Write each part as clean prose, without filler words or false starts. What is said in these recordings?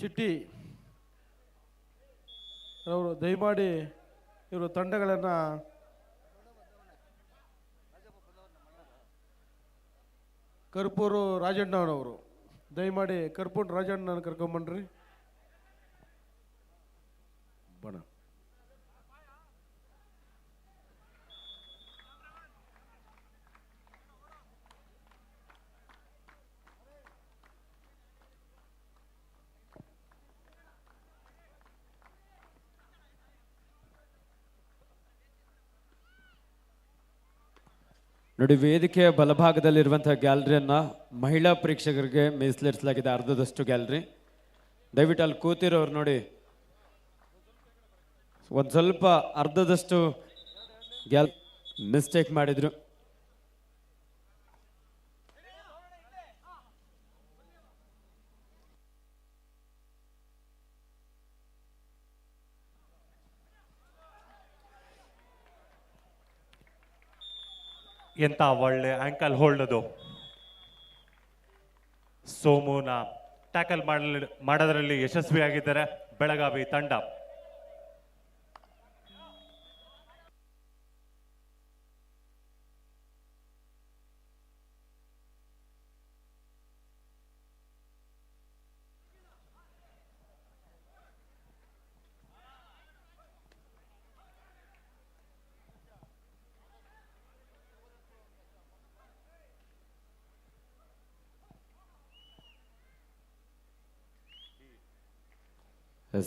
ಚಿಟ್ಟಿ ಅವರು ದಯಮಾಡಿ ಇವರು ತಂಡಗಳನ್ನು ಕರ್ಪೂರು ರಾಜಣ್ಣನವರು ದಯಮಾಡಿ ಕರ್ಪೂರ್ ರಾಜಣ್ಣನ ಕರ್ಕೊಂಬನ್ರಿ ಬಣ. ನೋಡಿ, ವೇದಿಕೆಯ ಬಲಭಾಗದಲ್ಲಿರುವಂತಹ ಗ್ಯಾಲರಿಯನ್ನ ಮಹಿಳಾ ಪ್ರೇಕ್ಷಕರಿಗೆ ಮೀಸಲಿರಿಸಲಾಗಿದೆ, ಅರ್ಧದಷ್ಟು ಗ್ಯಾಲರಿ. ದಯವಿಟ್ಟು ಅಲ್ಲಿ ಕೂತಿರೋರು ನೋಡಿ, ಒಂದು ಸ್ವಲ್ಪ ಅರ್ಧದಷ್ಟು ಮಿಸ್ಟೇಕ್ ಮಾಡಿದ್ರು. ಎಂತ ಒಳ್ಳೆ ಆಂಕಲ್ ಹೋಲ್ಡ್ ಅದು. ಸೋಮುನ ಟ್ಯಾಕಲ್ ಮಾಡೋದ್ರಲ್ಲಿ ಯಶಸ್ವಿಯಾಗಿದ್ದಾರೆ ಬೆಳಗಾವಿ ತಂಡ.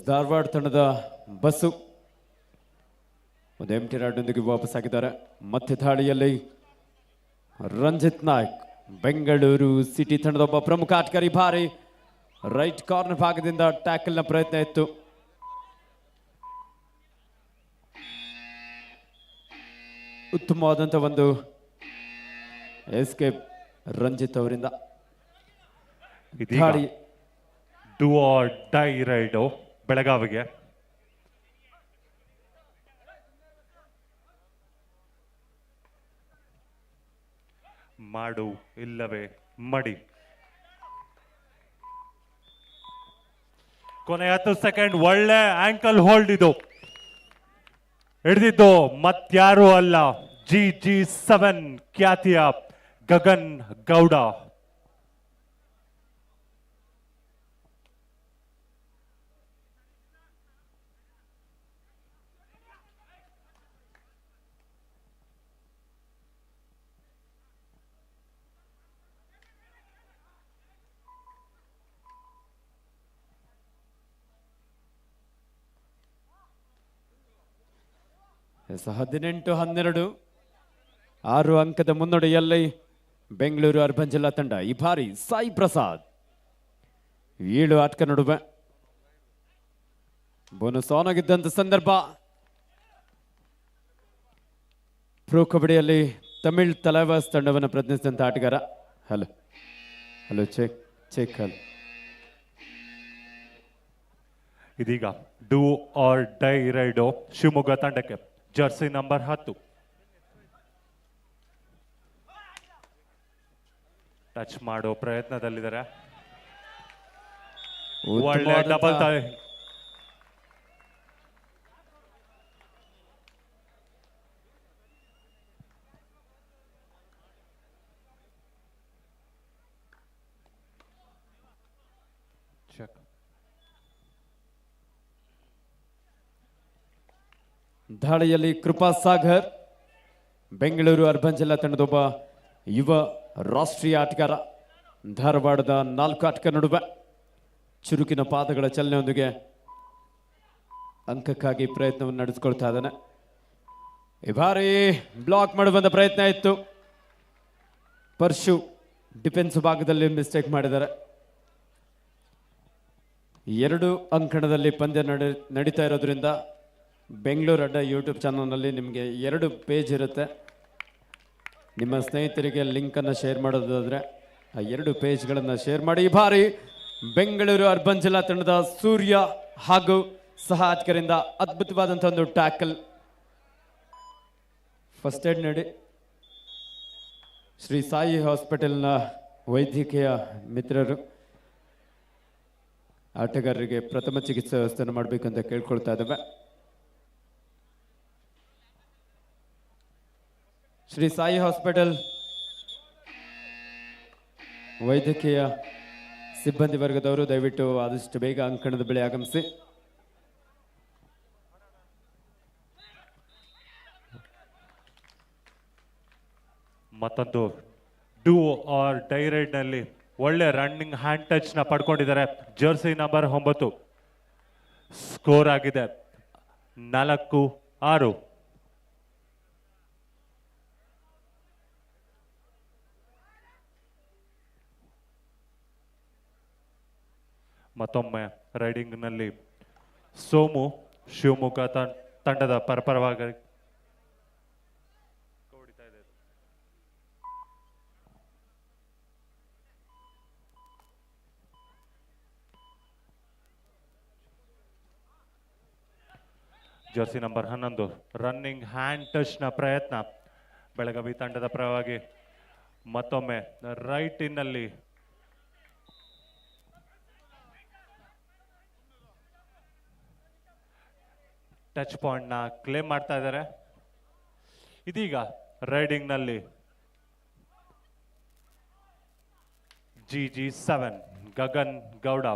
ಧಾರವಾಡ ತಂಡದ ಬಸ್ಸು ಒಂದು ಎಂಟಿ ರಾಡ್ನೊಂದಿಗೆ ವಾಪಸ್ ಆಗಿದ್ದಾರೆ. ಮತ್ತೆ ದಾಳಿಯಲ್ಲಿ ರಂಜಿತ್ ನಾಯ್ಕ್, ಬೆಂಗಳೂರು ಸಿಟಿ ತಂಡದ ಒಬ್ಬ ಪ್ರಮುಖ ಆಟಗಾರಿ. ಭಾರಿ ರೈಟ್ ಕಾರ್ನರ್ ಭಾಗದಿಂದ ಟ್ಯಾಕಲ್ನ ಪ್ರಯತ್ನ ಇತ್ತು. ಉತ್ತಮವಾದಂಥ ಒಂದು ಎಸ್ಕೇಪ್ ರಂಜಿತ್ ಅವರಿಂದ. ದಾಳಿ ಡೂ ಆರ್ ಡೈ ರೈಡು ಬೆಳಗಾವಿಗೆ. ಮಾಡು ಇಲ್ಲವೇ ಮಡಿ. ಕೊನೆ 10 ಸೆಕೆಂಡ್. ಒಳ್ಳೆ ಆಂಕಲ್ ಹೋಲ್ಡ್ ಇದು. ಹಿಡಿದಿದ್ದು ಮತ್ಯಾರು ಅಲ್ಲ, GG7 ಖ್ಯಾತಿಯ ಗಗನ್ ಗೌಡ. ಎಸ್ 18-12 6 ಅಂಕದ ಮುನ್ನಡೆಯಲ್ಲಿ ಬೆಂಗಳೂರು ಅರ್ಬನ್ ಜಿಲ್ಲಾ ತಂಡ. ಈ ಬಾರಿ ಸಾಯಿ ಪ್ರಸಾದ್ 7 ಆಟಕ ನಡುವೆ ಬೋನಸ್ ಆನ್ ಆಗಿದ್ದಂಥ ಸಂದರ್ಭ. ಪ್ರೋ ಕಬಡ್ಡಿಯಲ್ಲಿ ತಮಿಳ್ ತಲವಾಸ್ ತಂಡವನ್ನು ಪ್ರತಿನಿಧಿಸಿದಂಥ ಆಟಗಾರ. Hello hello check check hello. ಇದೀಗ do or die raid Shivamogga ತಂಡಕ್ಕೆ. ಜರ್ಸಿ ನಂಬರ್ 10 ಟಚ್ ಮಾಡೋ ಪ್ರಯತ್ನದಲ್ಲಿದ್ದಾರೆ. ಒಳ್ಳೆ ಡಬಲ್ ಚೆಕ್. ದಾಳಿಯಲ್ಲಿ ಕೃಪಾ ಸಾಗರ್, ಬೆಂಗಳೂರು ಅರ್ಬನ್ ಜಿಲ್ಲಾ ತಂಡದೊಬ್ಬ ಯುವ ರಾಷ್ಟ್ರೀಯ ಆಟಗಾರ. ಧಾರವಾಡದ 4 ಆಟಕ ನಡುವೆ ಚುರುಕಿನ ಪಾದಗಳ ಚಲನೆಯೊಂದಿಗೆ ಅಂಕಕ್ಕಾಗಿ ಪ್ರಯತ್ನವನ್ನು ನಡೆಸಿಕೊಳ್ತಾ ಇದ್ದಾನೆ. ಈ ಬಾರಿ ಬ್ಲಾಕ್ ಮಾಡುವಂಥ ಪ್ರಯತ್ನ ಇತ್ತು. ಪರ್ಶು ಡಿಫೆನ್ಸ್ ಭಾಗದಲ್ಲಿ ಮಿಸ್ಟೇಕ್ ಮಾಡಿದ್ದಾರೆ. 2 ಅಂಕಣದಲ್ಲಿ ಪಂದ್ಯ ನಡೀತಾ ಇರೋದ್ರಿಂದ ಬೆಂಗಳೂರು ಅಡ್ಡ ಯೂಟ್ಯೂಬ್ ಚಾನಲ್ನಲ್ಲಿ ನಿಮಗೆ 2 ಪೇಜ್ ಇರುತ್ತೆ. ನಿಮ್ಮ ಸ್ನೇಹಿತರಿಗೆ ಲಿಂಕನ್ನು ಶೇರ್ ಮಾಡೋದಾದರೆ ಆ 2 ಪೇಜ್ಗಳನ್ನು ಶೇರ್ ಮಾಡಿ. ಈ ಬಾರಿ ಬೆಂಗಳೂರು ಅರ್ಬನ್ ಜಿಲ್ಲಾ ತಂಡದ ಸೂರ್ಯ ಹಾಗೂ ಸಹ ಆಟಗಾರರಿಂದ ಅದ್ಭುತವಾದಂಥ ಒಂದು ಟ್ಯಾಕಲ್. ಫಸ್ಟ್ ಏಡ್ ನೀಡಿ ಶ್ರೀ ಸಾಯಿ ಹಾಸ್ಪಿಟಲ್ನ ವೈದ್ಯಕೀಯ ಮಿತ್ರರು ಆಟಗಾರರಿಗೆ ಪ್ರಥಮ ಚಿಕಿತ್ಸೆ ವ್ಯವಸ್ಥೆಯನ್ನು ಮಾಡಬೇಕು ಅಂತ ಕೇಳ್ಕೊಳ್ತಾ ಇದ್ದೇವೆ. ಶ್ರೀ ಸಾಯಿ ಹಾಸ್ಪಿಟಲ್ ವೈದ್ಯಕೀಯ ಸಿಬ್ಬಂದಿ ವರ್ಗದವರು ದಯವಿಟ್ಟು ಆದಷ್ಟು ಬೇಗ ಅಂಕಣದ ಬಳಿ ಆಗಮಿಸಿ. ಮತ್ತೊಂದು ಡೂ ಆರ್ ಡೈ ರೈಡ್ ನಲ್ಲಿ ಒಳ್ಳೆ ರನ್ನಿಂಗ್ ಹ್ಯಾಂಡ್ ಟಚ್ ನ ಪಡ್ಕೊಂಡಿದ್ದಾರೆ. Jersey number 9. ಸ್ಕೋರ್ ಆಗಿದೆ 4-6. ಮತ್ತೊಮ್ಮೆ ರೈಡಿಂಗ್ ನಲ್ಲಿ ಸೋಮು ಶಿವಮೊಗ್ಗ ತಂಡದ ಪರವಾಗಿ Jersey number 11 running hand touch ನ ಪ್ರಯತ್ನ ಬೆಳಗಾವಿ ತಂಡದ ಪರವಾಗಿ. ಮತ್ತೊಮ್ಮೆ ರೈಟ್ ಇನ್ ನಲ್ಲಿ ಟಚ್ ಪಾಯಿಂಟ್ ನ ಕ್ಲೇಮ್ ಮಾಡ್ತಾ ಇದ್ದಾರೆ. ಇದೀಗ ರೈಡಿಂಗ್ ನಲ್ಲಿ GG7 Gagan Gowda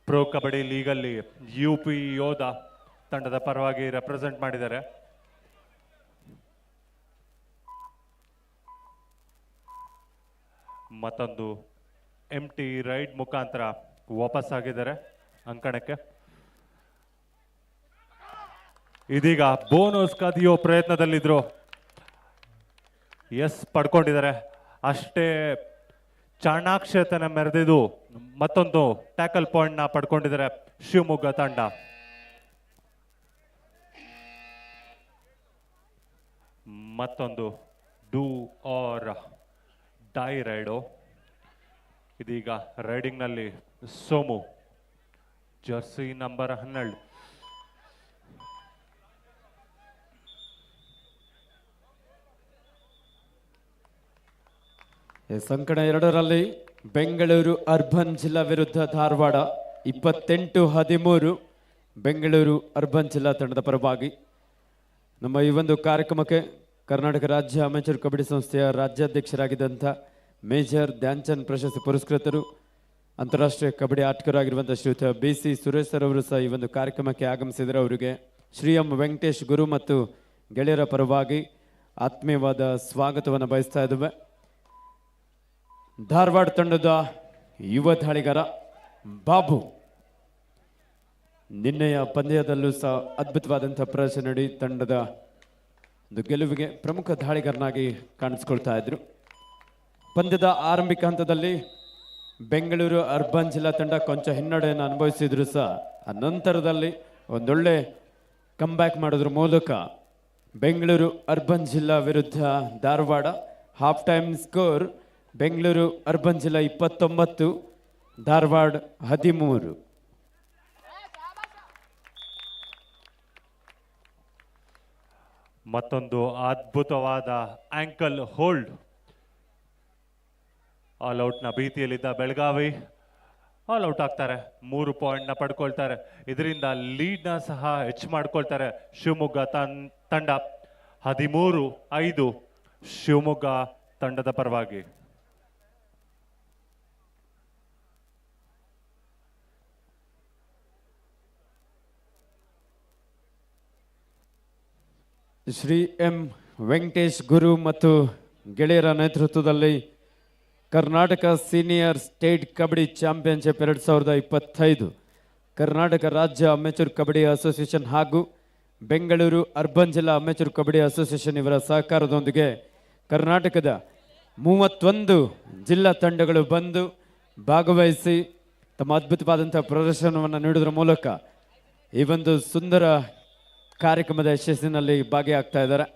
pro kabaddi league ಅಲ್ಲಿ UP ಯೋಧ ತಂಡದ ಪರವಾಗಿ ರೆಪ್ರೆಸೆಂಟ್ ಮಾಡಿದ್ದಾರೆ. ಮತ್ತೊಂದು ಎಂಟಿ ರೈಡ್ ಮುಖಾಂತರ ವಾಪಸ್ ಆಗಿದ್ದಾರೆ ಅಂಕಣಕ್ಕೆ. ಇದೀಗ ಬೋನಸ್ ಕದಿಯೋ ಪ್ರಯತ್ನದಲ್ಲಿದ್ರು. ಪಡ್ಕೊಂಡಿದ್ದಾರೆ. ಅಷ್ಟೇ ಚಾಣಾಕ್ಷತನ ಮೆರೆದಿದ್ದು ಮತ್ತೊಂದು ಟ್ಯಾಕಲ್ ಪಾಯಿಂಟ್ ನ ಪಡ್ಕೊಂಡಿದ್ದಾರೆ ಶಿವಮೊಗ್ಗ ತಂಡ. ಮತ್ತೊಂದು ಡೂ ಆರ್ ಡೈ ರೈಡು. ಇದೀಗ ರೈಡಿಂಗ್ ನಲ್ಲಿ ಸೋಮು ಜರ್ಸಿ ನಂಬರ್ 12. ಅಂಕಣ 2ರಲ್ಲಿ ಬೆಂಗಳೂರು ಅರ್ಬನ್ ಜಿಲ್ಲಾ ವಿರುದ್ಧ ಧಾರವಾಡ 28-13 ಬೆಂಗಳೂರು ಅರ್ಬನ್ ಜಿಲ್ಲಾ ತಂಡದ ಪರವಾಗಿ. ನಮ್ಮ ಈ ಒಂದು ಕಾರ್ಯಕ್ರಮಕ್ಕೆ ಕರ್ನಾಟಕ ರಾಜ್ಯ ಅಮೆಚೂರ್ ಕಬಡ್ಡಿ ಸಂಸ್ಥೆಯ ರಾಜ್ಯಾಧ್ಯಕ್ಷರಾಗಿದ್ದಂಥ ಮೇಜರ್ ಧ್ಯಾನ್ಚಂದ್ ಪ್ರಶಸ್ತಿ ಪುರಸ್ಕೃತರು ಅಂತಾರಾಷ್ಟ್ರೀಯ ಕಬಡ್ಡಿ ಆಟಗಾರರಾಗಿರುವಂಥ ಶ್ರೀಯುತ BC ಸುರೇಶ್ ಸರ್ ಅವರು ಸಹ ಈ ಒಂದು ಕಾರ್ಯಕ್ರಮಕ್ಕೆ ಆಗಮಿಸಿದರೆ ಅವರಿಗೆ ಶ್ರೀ ಎಂ ವೆಂಕಟೇಶ್ ಗುರು ಮತ್ತು ಗೆಳೆಯರ ಪರವಾಗಿ ಆತ್ಮೀಯವಾದ ಸ್ವಾಗತವನ್ನು ಬಯಸ್ತಾ ಇದ್ದೇವೆ. ಧಾರವಾಡ ತಂಡದ ಯುವ ದಾಳಿಗಾರ ಬಾಬು ನಿನ್ನೆಯ ಪಂದ್ಯದಲ್ಲೂ ಸಹ ಅದ್ಭುತವಾದಂಥ ಪ್ರದರ್ಶನ ನೀಡಿ ತಂಡದ ಒಂದು ಗೆಲುವಿಗೆ ಪ್ರಮುಖ ದಾಳಿಗಾರನಾಗಿ ಕಾಣಿಸ್ಕೊಳ್ತಾ ಇದ್ರು. ಪಂದ್ಯದ ಆರಂಭಿಕ ಹಂತದಲ್ಲಿ ಬೆಂಗಳೂರು ಅರ್ಬನ್ ಜಿಲ್ಲಾ ತಂಡ ಕೊಂಚ ಹಿನ್ನಡೆಯನ್ನು ಅನುಭವಿಸಿದ್ರು ಸಹ ಆ ನಂತರದಲ್ಲಿ ಒಂದೊಳ್ಳೆ ಕಂಬ್ಯಾಕ್ ಮಾಡೋದ್ರ ಮೂಲಕ ಬೆಂಗಳೂರು ಅರ್ಬನ್ ಜಿಲ್ಲಾ ವಿರುದ್ಧ Dharwad half time score Bengaluru urban ಜಿಲ್ಲಾ 29 ಧಾರವಾಡ 13. ಮತ್ತೊಂದು ಅದ್ಭುತವಾದ ಆಂಕಲ್ ಹೋಲ್ಡ್. ಆಲ್ ಔಟ್ ನ ಭೀತಿಯಲ್ಲಿದ್ದ ಬೆಳಗಾವಿ ಆಲ್ ಔಟ್ ಆಗ್ತಾರೆ. 3 ಪಾಯಿಂಟ್ ನ ಪಡ್ಕೊಳ್ತಾರೆ. ಇದರಿಂದ ಲೀಡ್ ನ ಸಹ ಹೆಚ್ಚು ಮಾಡ್ಕೊಳ್ತಾರೆ ಶಿವಮೊಗ್ಗ ತಂಡ. 13-5 ಶಿವಮೊಗ್ಗ ತಂಡದ ಪರವಾಗಿ. ಶ್ರೀ ಎಂ ವೆಂಕಟೇಶ್ ಗುರು ಮತ್ತು ಗೆಳೆಯರ ನೇತೃತ್ವದಲ್ಲಿ Karnataka senior state kabaddi championship 2025 Karnataka ರಾಜ್ಯ ಅಮೆಚೂರ್ ಕಬಡ್ಡಿ ಅಸೋಸಿಯೇಷನ್ ಹಾಗೂ ಬೆಂಗಳೂರು ಅರ್ಬನ್ ಜಿಲ್ಲಾ ಅಮೆಚೂರ್ ಕಬಡ್ಡಿ ಅಸೋಸಿಯೇಷನ್ ಇವರ ಸಹಕಾರದೊಂದಿಗೆ ಕರ್ನಾಟಕದ 31 ಜಿಲ್ಲಾ ತಂಡಗಳು ಬಂದು ಭಾಗವಹಿಸಿ ತಮ್ಮ ಅದ್ಭುತವಾದಂಥ ಪ್ರದರ್ಶನವನ್ನು ನೀಡುವುದರ ಮೂಲಕ ಈ ಒಂದು ಸುಂದರ ಕಾರ್ಯಕ್ರಮದ ಯಶಸ್ಸಿನಲ್ಲಿ ಭಾಗಿಯಾಗ್ತಾ ಇದ್ದಾರೆ.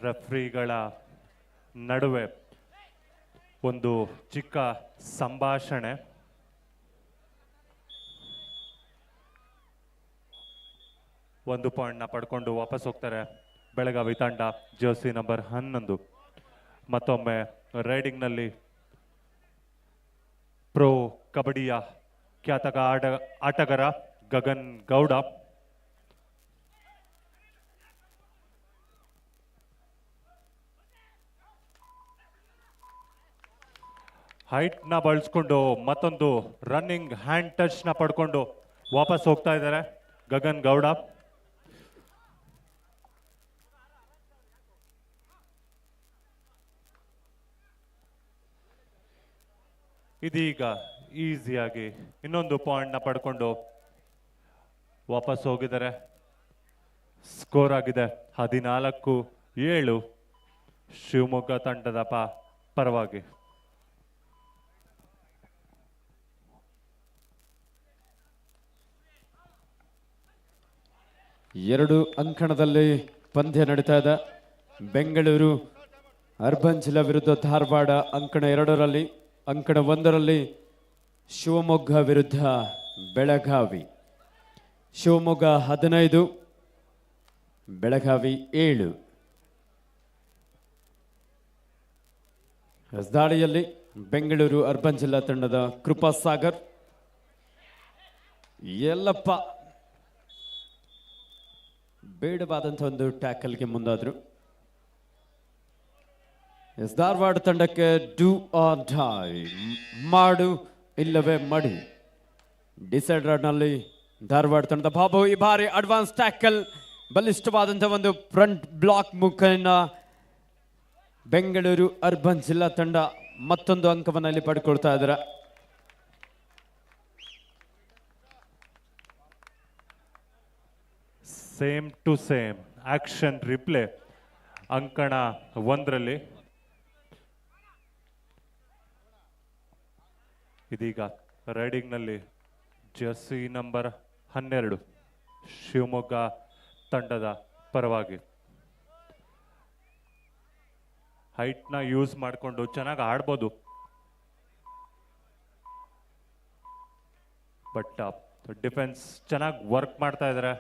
ರೆಫ್ರಿಗಳ ನಡುವೆ ಒಂದು ಚಿಕ್ಕ ಸಂಭಾಷಣೆ. ಒಂದು ಪಾಯಿಂಟ್ನ ಪಡ್ಕೊಂಡು ವಾಪಸ್ ಹೋಗ್ತಾರೆ ಬೆಳಗಾವಿ ತಂಡ, ಜರ್ಸಿ ನಂಬರ್ 11. ಮತ್ತೊಮ್ಮೆ ರೈಡಿಂಗ್ನಲ್ಲಿ ಪ್ರೋ ಕಬಡ್ಡಿಯ ಖ್ಯಾತ ಆಟಗಾರ ಗಗನ್ ಗೌಡ. ಹೈಟ್ನ ಬಳಸ್ಕೊಂಡು ಮತ್ತೊಂದು ರನ್ನಿಂಗ್ ಹ್ಯಾಂಡ್ ಟಚ್ನ ಪಡ್ಕೊಂಡು ವಾಪಸ್ ಹೋಗ್ತಾ ಇದ್ದಾರೆ ಗಗನ್ ಗೌಡ. ಇದೀಗ ಈಸಿಯಾಗಿ ಇನ್ನೊಂದು ಪಾಯಿಂಟ್ನ ಪಡ್ಕೊಂಡು ವಾಪಸ್ ಹೋಗಿದ್ದಾರೆ. ಸ್ಕೋರ್ ಆಗಿದೆ 14-7 ಶಿವಮೊಗ್ಗ ತಂಡದ ಪರವಾಗಿ. ಎರಡು ಅಂಕಣದಲ್ಲಿ ಪಂದ್ಯ ನಡೀತಾ ಇದೆ. ಬೆಂಗಳೂರು ಅರ್ಬನ್ ಜಿಲ್ಲಾ ವಿರುದ್ಧ ಧಾರವಾಡ ಅಂಕಣ 2ರಲ್ಲಿ, ಅಂಕಣ 1ರಲ್ಲಿ ಶಿವಮೊಗ್ಗ ವಿರುದ್ಧ ಬೆಳಗಾವಿ. ಶಿವಮೊಗ್ಗ 15, ಬೆಳಗಾವಿ 7. ದಾಳಿಯಲ್ಲಿ ಬೆಂಗಳೂರು ಅರ್ಬನ್ ಜಿಲ್ಲಾ ತಂಡದ ಕೃಪಾ ಸಾಗರ್, ಯಲ್ಲಪ್ಪ ಬೇಡವಾದಂಥ ಒಂದು ಟ್ಯಾಕಲ್ಗೆ ಮುಂದಾದ್ರು. ಧಾರವಾಡ ತಂಡಕ್ಕೆ ಡೂ ಆರ್ ಡೈ, ಮಾಡು ಇಲ್ಲವೇ ಮಡಿ. ಡಿಸೈಡರ್ನಲ್ಲಿ ಧಾರವಾಡ ತಂಡದ ಬಾಬು ಈ ಬಾರಿ ಅಡ್ವಾನ್ಸ್ ಟ್ಯಾಕಲ್, ಬಲಿಷ್ಠವಾದಂಥ ಒಂದು ಫ್ರಂಟ್ ಬ್ಲಾಕ್ ಮುಖೇನ ಬೆಂಗಳೂರು ಅರ್ಬನ್ ಜಿಲ್ಲಾ ತಂಡ ಮತ್ತೊಂದು ಅಂಕವನ್ನು ಇಲ್ಲಿ ಪಡ್ಕೊಳ್ತಾ ಇದ್ದಾರೆ. Same to same action replay ಅಂಕಣ 1ರಲ್ಲಿ. ಇದೀಗ ರೈಡಿಂಗ್ನಲ್ಲಿ ಜರ್ಸಿ ನಂಬರ್ 12 ಶಿವಮೊಗ್ಗ ತಂಡದ ಪರವಾಗಿ. ಹೈಟ್ನ ಯೂಸ್ ಮಾಡಿಕೊಂಡು ಚೆನ್ನಾಗಿ ಆಡ್ಬೋದು, ಬಟ್ ಡಿಫೆನ್ಸ್ ಚೆನ್ನಾಗಿ ವರ್ಕ್ ಮಾಡ್ತಾ ಇದ್ದಾರೆ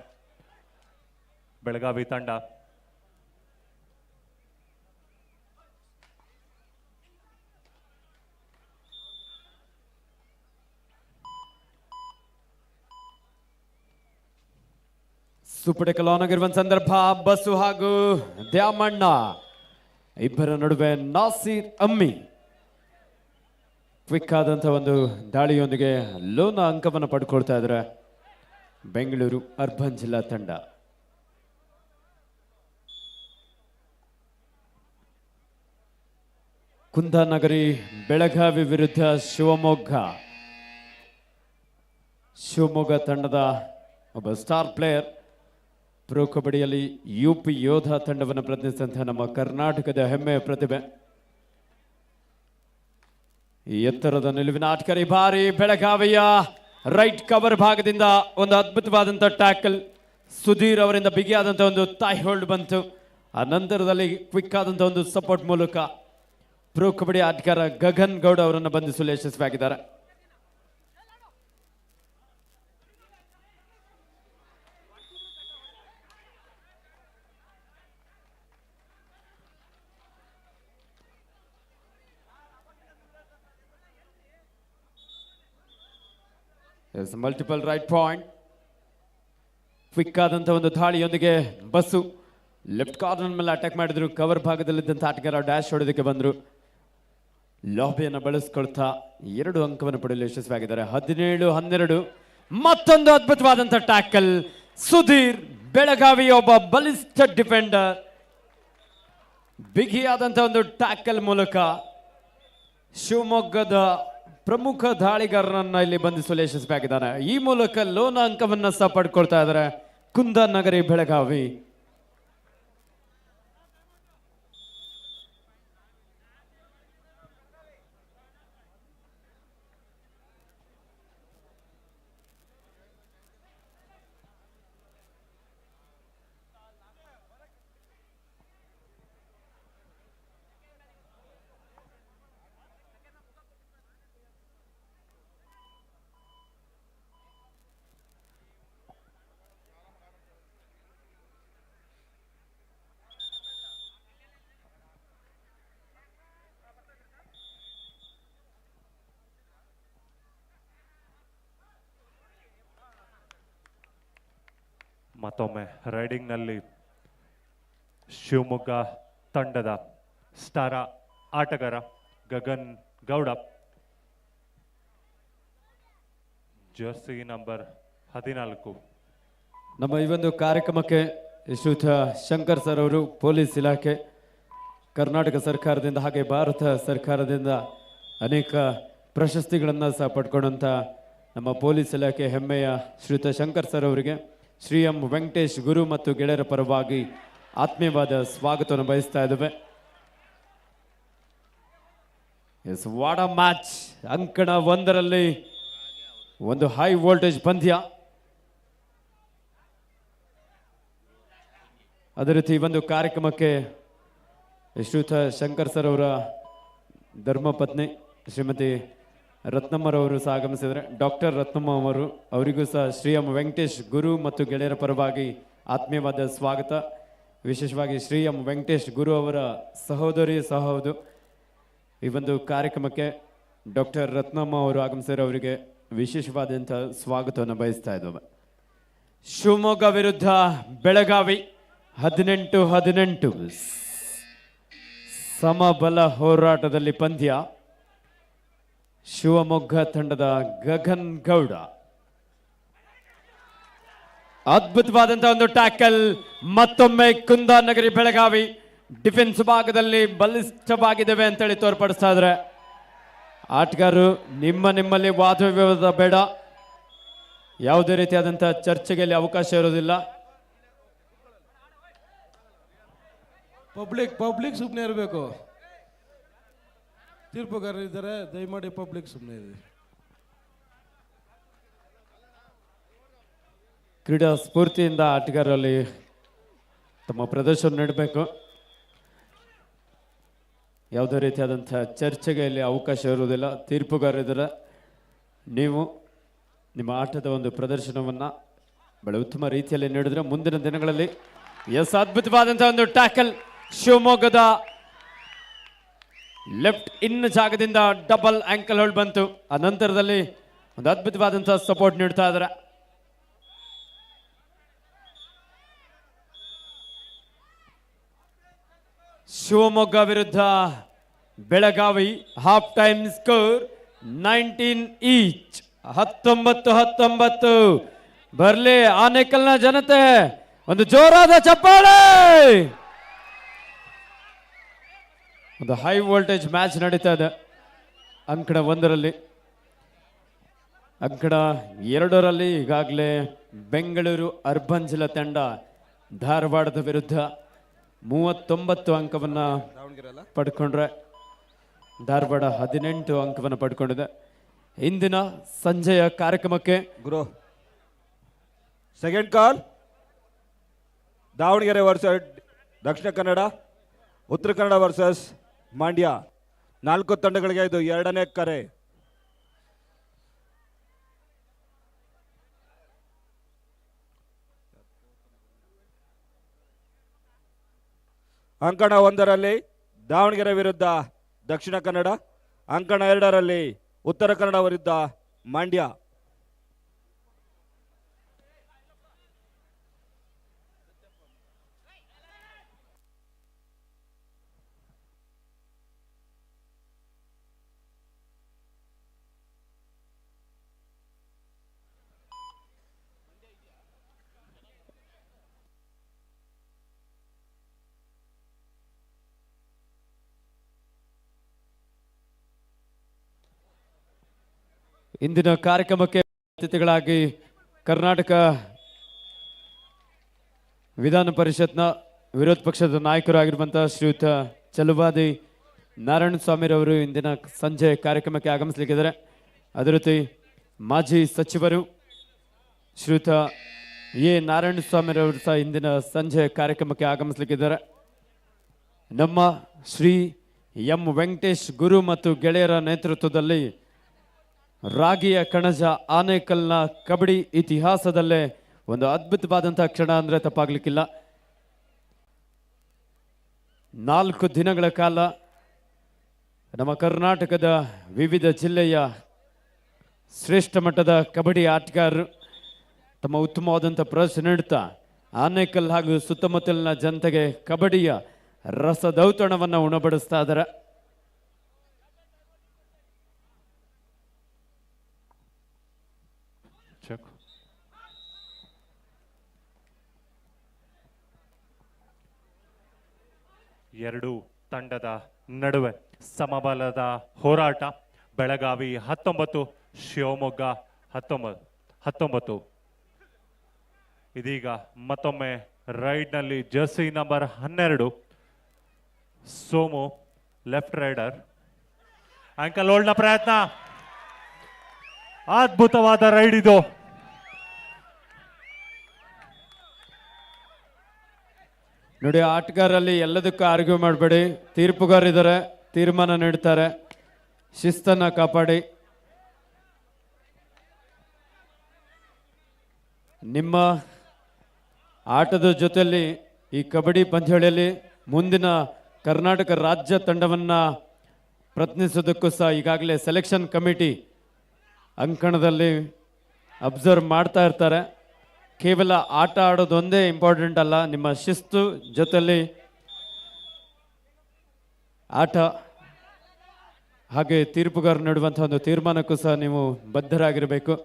ಬೆಳಗಾವಿ ತಂಡ. ಸೂಪರ್ ಆನ್ ಆಗಿರುವ ಸಂದರ್ಭ, ಬಸ್ಸು ಹಾಗೂ ದ್ಯಾಮಣ್ಣ ಇಬ್ಬರ ನಡುವೆ ನಾಸೀರ್ ಅಮ್ಮಿ ಕ್ವಿಕ್ ಆದಂಥ ಒಂದು ದಾಳಿಯೊಂದಿಗೆ ಲೋನ ಅಂಕವನ್ನು ಪಡ್ಕೊಳ್ತಾ ಇದ್ದಾರೆ ಬೆಂಗಳೂರು ಅರ್ಬನ್ ಜಿಲ್ಲಾ ತಂಡ. ಕುಂದಾನಗರಿ ಬೆಳಗಾವಿ ವಿರುದ್ಧ ಶಿವಮೊಗ್ಗ. ಶಿವಮೊಗ್ಗ ತಂಡದ ಒಬ್ಬ ಸ್ಟಾರ್ ಪ್ಲೇಯರ್, ಪ್ರೋ ಕಬಡ್ಡಿಯಲ್ಲಿ UP ಯೋಧ ತಂಡವನ್ನು ಪ್ರತಿನಿಧಿಸಿದಂತಹ ನಮ್ಮ ಕರ್ನಾಟಕದ ಹೆಮ್ಮೆಯ ಪ್ರತಿಭೆ. ಈ ಎತ್ತರದ ನಿಲುವಿನ ಆಟಗಾರ ಬಾರಿ ಬೆಳಗಾವಿಯ ರೈಟ್ ಕವರ್ ಭಾಗದಿಂದ ಒಂದು ಅದ್ಭುತವಾದಂಥ ಟ್ಯಾಕಲ್. ಸುಧೀರ್ ಅವರಿಂದ ಬಿಗಿಯಾದಂಥ ಒಂದು ತಾಯ್ ಹೋಲ್ಡ್ ಬಂತು. ಆ ನಂತರದಲ್ಲಿ ಕ್ವಿಕ್ ಆದಂಥ ಒಂದು ಸಪೋರ್ಟ್ ಮೂಲಕ ಪ್ರೋ ಕಬಡ್ಡಿ ಆಟಗಾರ ಗಗನ್ ಗೌಡ ಅವರನ್ನು ಬಂಧಿಸಲು ಯಶಸ್ವಿಯಾಗಿದ್ದಾರೆ. Multiple right point. ಕ್ವಿಕ್ ಆದಂಥ ಒಂದು ದಾಳಿಯೊಂದಿಗೆ ಬಸ್ಸು ಲೆಫ್ಟ್ ಕಾರ್ನರ್ ಮೇಲೆ ಅಟ್ಯಾಕ್ ಮಾಡಿದ್ರು. ಕವರ್ ಭಾಗದಲ್ಲಿದ್ದಂಥ ಆಟಗಾರ ಡ್ಯಾಶ್ ಹೊಡೆದಕ್ಕೆ ಬಂದರು. ಲಾಬಿಯನ್ನು ಬಳಸ್ಕೊಳ್ತಾ 2 ಅಂಕವನ್ನು ಪಡೆಯಲು ಯಶಸ್ವಿಯಾಗಿದ್ದಾರೆ. 17-12. ಮತ್ತೊಂದು ಅದ್ಭುತವಾದಂಥ ಟ್ಯಾಕಲ್. ಸುಧೀರ್ ಬೆಳಗಾವಿ ಒಬ್ಬ ಬಲಿಷ್ಠ ಡಿಫೆಂಡರ್ ಬಿಗಿಯಾದಂಥ ಒಂದು ಟ್ಯಾಕಲ್ ಮೂಲಕ ಶಿವಮೊಗ್ಗದ ಪ್ರಮುಖ ದಾಳಿಗಾರರನ್ನ ಇಲ್ಲಿ ಬಂಧಿಸಲು ಯಶಸ್ವಿಯಾಗಿದ್ದಾರೆ. ಈ ಮೂಲಕ ಲೋನ ಅಂಕವನ್ನ ಸಹ ಪಡ್ಕೊಳ್ತಾ ಇದ್ದಾರೆ ಕುಂದಾನಗರಿ ಬೆಳಗಾವಿ. ಮತ್ತೊಮ್ಮೆ ರೈಡಿಂಗ್ನಲ್ಲಿ ಶಿವಮೊಗ್ಗ ತಂಡದ ಸ್ಟಾರ ಆಟಗಾರ ಗಗನ್ ಗೌಡ, ಜರ್ಸಿ ನಂಬರ್ 14. ನಮ್ಮ ಈ ಒಂದು ಕಾರ್ಯಕ್ರಮಕ್ಕೆ ಶ್ರೀಯುತ ಶಂಕರ್ ಸರ್ ಅವರು ಪೊಲೀಸ್ ಇಲಾಖೆ, ಕರ್ನಾಟಕ ಸರ್ಕಾರದಿಂದ ಹಾಗೆ ಭಾರತ ಸರ್ಕಾರದಿಂದ ಅನೇಕ ಪ್ರಶಸ್ತಿಗಳನ್ನು ಸಹ ಪಡ್ಕೊಂಡಂಥ ನಮ್ಮ ಪೊಲೀಸ್ ಇಲಾಖೆ ಹೆಮ್ಮೆಯ ಶ್ರೀಯುತ ಶಂಕರ್ ಸರ್ ಅವರಿಗೆ ಶ್ರೀ ಎಂ ವೆಂಕಟೇಶ್ ಗುರು ಮತ್ತು ಗೆಳೆಯರ ಪರವಾಗಿ ಆತ್ಮೀಯವಾದ ಸ್ವಾಗತವನ್ನು ಬಯಸ್ತಾ ಇದ್ದೇವೆ. Yes, what a match! ಅಂಕಣ 1ರಲ್ಲಿ ಒಂದು ಹೈ ವೋಲ್ಟೇಜ್ ಪಂದ್ಯ. ಅದೇ ರೀತಿ ಈ ಒಂದು ಕಾರ್ಯಕ್ರಮಕ್ಕೆ ಶ್ರೀಯುತ ಶಂಕರ್ ಸರ್ ಅವರ ಧರ್ಮಪತ್ನಿ ಶ್ರೀಮತಿ ರತ್ನಮ್ಮರವರು ಸಹ ಆಗಮಿಸಿದರೆ, ಡಾಕ್ಟರ್ ರತ್ನಮ್ಮ ಅವರಿಗೂ ಸಹ ಶ್ರೀ ಎಂ ವೆಂಕಟೇಶ್ ಗುರು ಮತ್ತು ಗೆಳೆಯರ ಪರವಾಗಿ ಆತ್ಮೀಯವಾದ ಸ್ವಾಗತ. ವಿಶೇಷವಾಗಿ ಶ್ರೀ ಎಂ ವೆಂಕಟೇಶ್ ಗುರು ಅವರ ಸಹೋದರಿ ಸಹ ಹೌದು. ಈ ಒಂದು ಕಾರ್ಯಕ್ರಮಕ್ಕೆ ಡಾಕ್ಟರ್ ರತ್ನಮ್ಮ ಅವರು ಆಗಮಿಸಿದರೆ ಅವರಿಗೆ ವಿಶೇಷವಾದಂಥ ಸ್ವಾಗತವನ್ನು ಬಯಸ್ತಾ ಇದ್ದೇವೆ. ಶಿವಮೊಗ್ಗ ವಿರುದ್ಧ ಬೆಳಗಾವಿ 18-18 ಸಮಬಲ ಹೋರಾಟದಲ್ಲಿ ಪಂದ್ಯ. ಶಿವಮೊಗ್ಗ ತಂಡದ ಗಗನ್ ಗೌಡ ಅದ್ಭುತವಾದಂತಹ ಒಂದು ಟ್ಯಾಕಲ್. ಮತ್ತೊಮ್ಮೆ ಕುಂದಾನಗರಿ ಬೆಳಗಾವಿ ಡಿಫೆನ್ಸ್ ಭಾಗದಲ್ಲಿ ಬಲಿಷ್ಠವಾಗಿದ್ದೇವೆ ಅಂತೇಳಿ ತೋರ್ಪಡಿಸ್ತಾ ಇದ್ರೆ, ಆಟಗಾರರು ನಿಮ್ಮಲ್ಲಿ ವಾದ ವಿವಾದ ಬೇಡ, ಯಾವುದೇ ರೀತಿಯಾದಂತಹ ಚರ್ಚೆಗೆ ಅಲ್ಲಿ ಅವಕಾಶ ಇರೋದಿಲ್ಲ. ಪಬ್ಲಿಕ್ ಸುಮ್ಮನೆ ಇರಬೇಕು. ತೀರ್ಪುಗಾರರು ಇದ್ದಾರೆ, ದಯಮಾಡಿ ಪಬ್ಲಿಕ್ ಸುಮ್ಮನೆ ಇರಿ. ಕ್ರೀಡಾ ಸ್ಫೂರ್ತಿಯಿಂದ ಆಟಗಾರರಲ್ಲಿ ತಮ್ಮ ಪ್ರದರ್ಶನ ನೀಡಬೇಕು. ಯಾವುದೇ ರೀತಿಯಾದಂಥ ಚರ್ಚೆಗೆ ಇಲ್ಲಿ ಅವಕಾಶ ಇರುವುದಿಲ್ಲ. ತೀರ್ಪುಗಾರರಿದ್ದಾರೆ, ನೀವು ನಿಮ್ಮ ಆಟದ ಒಂದು ಪ್ರದರ್ಶನವನ್ನು ಬಹಳ ಉತ್ತಮ ರೀತಿಯಲ್ಲಿ ನೀಡಿದ್ರೆ ಮುಂದಿನ ದಿನಗಳಲ್ಲಿ ಅದ್ಭುತವಾದಂಥ ಒಂದು ಟ್ಯಾಕಲ್. ಶಿವಮೊಗ್ಗದ ಲೆಫ್ಟ್ ಇನ್ ಜಾಗದಿಂದ ಡಬಲ್ ಆಂಕಲ್ ಹೋಲ್ಡ್ ಬಂತು. ಆ ನಂತರದಲ್ಲಿ ಒಂದು ಅದ್ಭುತವಾದಂತಹ ಸಪೋರ್ಟ್ ನೀಡ್ತಾ ಇದ್ದಾರೆ. ಶಿವಮೊಗ್ಗ ವಿರುದ್ಧ Belagavi half time score 19 each. 19-19. ಬರ್ಲಿ ಆನೇಕಲ್ನ ಜನತೆ, ಒಂದು ಜೋರಾದ ಚಪ್ಪಾಳೆ. ಒಂದು ಹೈ ವೋಲ್ಟೇಜ್ ಮ್ಯಾಚ್ ನಡೀತಾ ಇದೆ ಅಂಕಣ 1ರಲ್ಲಿ. ಅಂಕಣ 2ರಲ್ಲಿ ಈಗಾಗಲೇ ಬೆಂಗಳೂರು ಅರ್ಬನ್ ಜಿಲ್ಲಾ ತಂಡ ಧಾರವಾಡದ ವಿರುದ್ಧ 39 ಅಂಕವನ್ನು ಪಡ್ಕೊಂಡ್ರೆ, ಧಾರವಾಡ 18 ಅಂಕವನ್ನು ಪಡ್ಕೊಂಡಿದೆ. ಇಂದಿನ ಸಂಜೆಯ ಕಾರ್ಯಕ್ರಮಕ್ಕೆ ಗುರು ಸೆಕೆಂಡ್ ಕಾಲ್ ದಾವಣಗೆರೆ ವರ್ಸಸ್ ದಕ್ಷಿಣ ಕನ್ನಡ, ಉತ್ತರ ಕನ್ನಡ ವರ್ಸಸ್ ಮಂಡ್ಯ. 4 ತಂಡಗಳಿಗೆ ಇದು 2ನೇ ಕರೆ. ಅಂಕಣ 1ರಲ್ಲಿ ದಾವಣಗೆರೆ ವಿರುದ್ಧ ದಕ್ಷಿಣ ಕನ್ನಡ, ಅಂಕಣ 2ರಲ್ಲಿ ಉತ್ತರ ಕನ್ನಡ ವಿರುದ್ಧ ಮಂಡ್ಯ. ಇಂದಿನ ಕಾರ್ಯಕ್ರಮಕ್ಕೆ ಅತಿಥಿಗಳಾಗಿ ಕರ್ನಾಟಕ ವಿಧಾನ ಪರಿಷತ್ನ ವಿರೋಧ ಪಕ್ಷದ ನಾಯಕರಾಗಿರುವಂತಹ ಶ್ರೀಯುತ ಚಲುವಾದಿ ನಾರಾಯಣ ಸ್ವಾಮಿರವರು ಇಂದಿನ ಸಂಜೆ ಕಾರ್ಯಕ್ರಮಕ್ಕೆ ಆಗಮಿಸಲಿಕ್ಕಿದ್ದಾರೆ. ಅದೇ ರೀತಿ ಮಾಜಿ ಸಚಿವರು ಶ್ರೀಯುತ ಎ ನಾರಾಯಣ ಸ್ವಾಮಿರವರು ಸಹ ಇಂದಿನ ಸಂಜೆ ಕಾರ್ಯಕ್ರಮಕ್ಕೆ ಆಗಮಿಸಲಿಕ್ಕಿದ್ದಾರೆ. ನಮ್ಮ ಶ್ರೀ ಎಂ ವೆಂಕಟೇಶ್ ಗುರು ಮತ್ತು ಗೆಳೆಯರ ನೇತೃತ್ವದಲ್ಲಿ ರಾಗಿಯ ಕಣಜ ಆನೇಕಲ್ನ ಕಬಡ್ಡಿ ಇತಿಹಾಸದಲ್ಲೇ ಒಂದು ಅದ್ಭುತವಾದಂತಹ ಕ್ಷಣ ಅಂದರೆ ತಪ್ಪಾಗ್ಲಿಕ್ಕಿಲ್ಲ. 4 ದಿನಗಳ ಕಾಲ ನಮ್ಮ ಕರ್ನಾಟಕದ ವಿವಿಧ ಜಿಲ್ಲೆಯ ಶ್ರೇಷ್ಠ ಮಟ್ಟದ ಕಬಡ್ಡಿ ಆಟಗಾರರು ತಮ್ಮ ಉತ್ತಮವಾದಂಥ ಪ್ರದರ್ಶನ ನೀಡುತ್ತಾ ಆನೇಕಲ್ ಹಾಗೂ ಸುತ್ತಮುತ್ತಲಿನ ಜನತೆಗೆ ಕಬಡ್ಡಿಯ ರಸದೌತಣವನ್ನು ಉಣಬಡಿಸ್ತಾ ಇದ್ದಾರೆ. ಚೆಕ್. ಎರಡು ತಂಡದ ನಡುವೆ ಸಮಬಲದ ಹೋರಾಟ. ಬೆಳಗಾವಿ 19, ಶಿವಮೊಗ್ಗ 19. ಇದೀಗ ಮತ್ತೊಮ್ಮೆ ರೈಡ್ನಲ್ಲಿ jersey number 12 Somu left raider. Ankle ಹೋಲ್ಡ್ನ ಪ್ರಯತ್ನ. ಅದ್ಭುತವಾದ ರೈಡ್ ಇದು. ನೋಡಿ, ಆಟಗಾರಲ್ಲಿ ಎಲ್ಲದಕ್ಕೂ ಆರ್ಗ್ಯೂ ಮಾಡಬೇಡಿ. ತೀರ್ಪುಗಾರಿದ್ದಾರೆ, ತೀರ್ಮಾನ ನೀಡ್ತಾರೆ. ಶಿಸ್ತನ್ನ ಕಾಪಾಡಿ. ನಿಮ್ಮ ಆಟದ ಜೊತೆಯಲ್ಲಿ ಈ ಕಬಡ್ಡಿ ಪಂದ್ಯಾವಳಿಯಲ್ಲಿ ಮುಂದಿನ ಕರ್ನಾಟಕ ರಾಜ್ಯ ತಂಡವನ್ನು ಪ್ರತಿನಿಧಿಸೋದಕ್ಕೂ ಸಹ ಈಗಾಗಲೇ ಸೆಲೆಕ್ಷನ್ ಕಮಿಟಿ ಅಂಕಣದಲ್ಲಿ ಅಬ್ಸರ್ವ್ ಮಾಡ್ತಾ ಇರ್ತಾರೆ. ಕೇವಲ ಆಟ ಆಡೋದೊಂದೇ ಇಂಪಾರ್ಟೆಂಟ್ ಅಲ್ಲ, ನಿಮ್ಮ ಶಿಸ್ತು ಜೊತೆಯಲ್ಲಿ ಆಟ ಹಾಗೆ ತೀರ್ಪುಗಾರ ನೀಡುವಂಥ ಒಂದು ತೀರ್ಮಾನಕ್ಕೂ ಸಹ ನೀವು ಬದ್ಧರಾಗಿರಬೇಕು.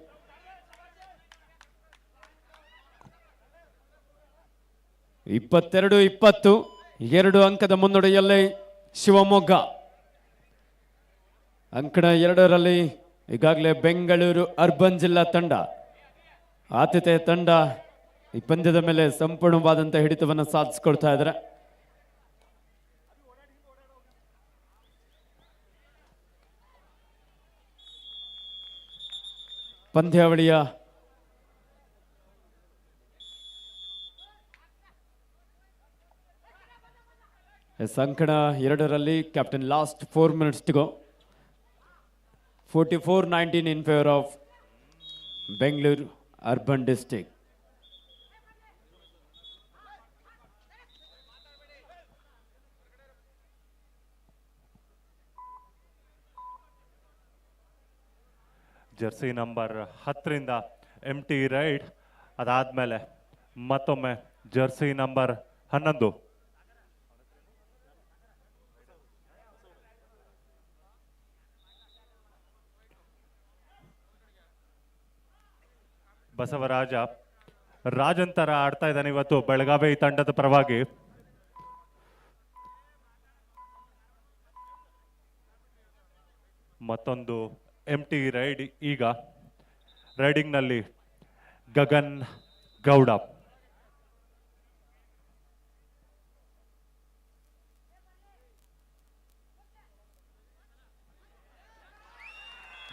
ಇಪ್ಪತ್ತೆರಡು 20 2 ಅಂಕದ ಮುನ್ನಡೆಯಲ್ಲಿ ಶಿವಮೊಗ್ಗ. ಅಂಕಣ 2ರಲ್ಲಿ ಈಗಾಗಲೇ ಬೆಂಗಳೂರು ಅರ್ಬನ್ ಜಿಲ್ಲಾ ತಂಡ ಆತಿಥೇಯ ತಂಡ ಈ ಪಂದ್ಯದ ಮೇಲೆ ಸಂಪೂರ್ಣವಾದಂಥ ಹಿಡಿತವನ್ನು ಸಾಧಿಸಿಕೊಳ್ತಾ ಇದ್ದಾರೆ. ಪಂದ್ಯಾವಳಿಯ ಅಂಕಣ 2ರಲ್ಲಿ captain last 4 minutes to go. 44-19 in favor of Bengaluru Urban District. Jersey number 10ರಿಂದ MT ರೈಡ್. ಅದಾದ್ಮೇಲೆ ಮತ್ತೊಮ್ಮೆ ಜರ್ಸಿ ನಂಬರ್ 11 ಬಸವರಾಜ ರಾಜಂತರ ಆಡ್ತಾ ಇದ್ದಾನೆ ಇವತ್ತು ಬೆಳಗಾವಿ ತಂಡದ ಪರವಾಗಿ. ಮತ್ತೊಂದು MT ರೈಡ್. ಈಗ ರೈಡಿಂಗ್ ನಲ್ಲಿ ಗಗನ್ ಗೌಡ.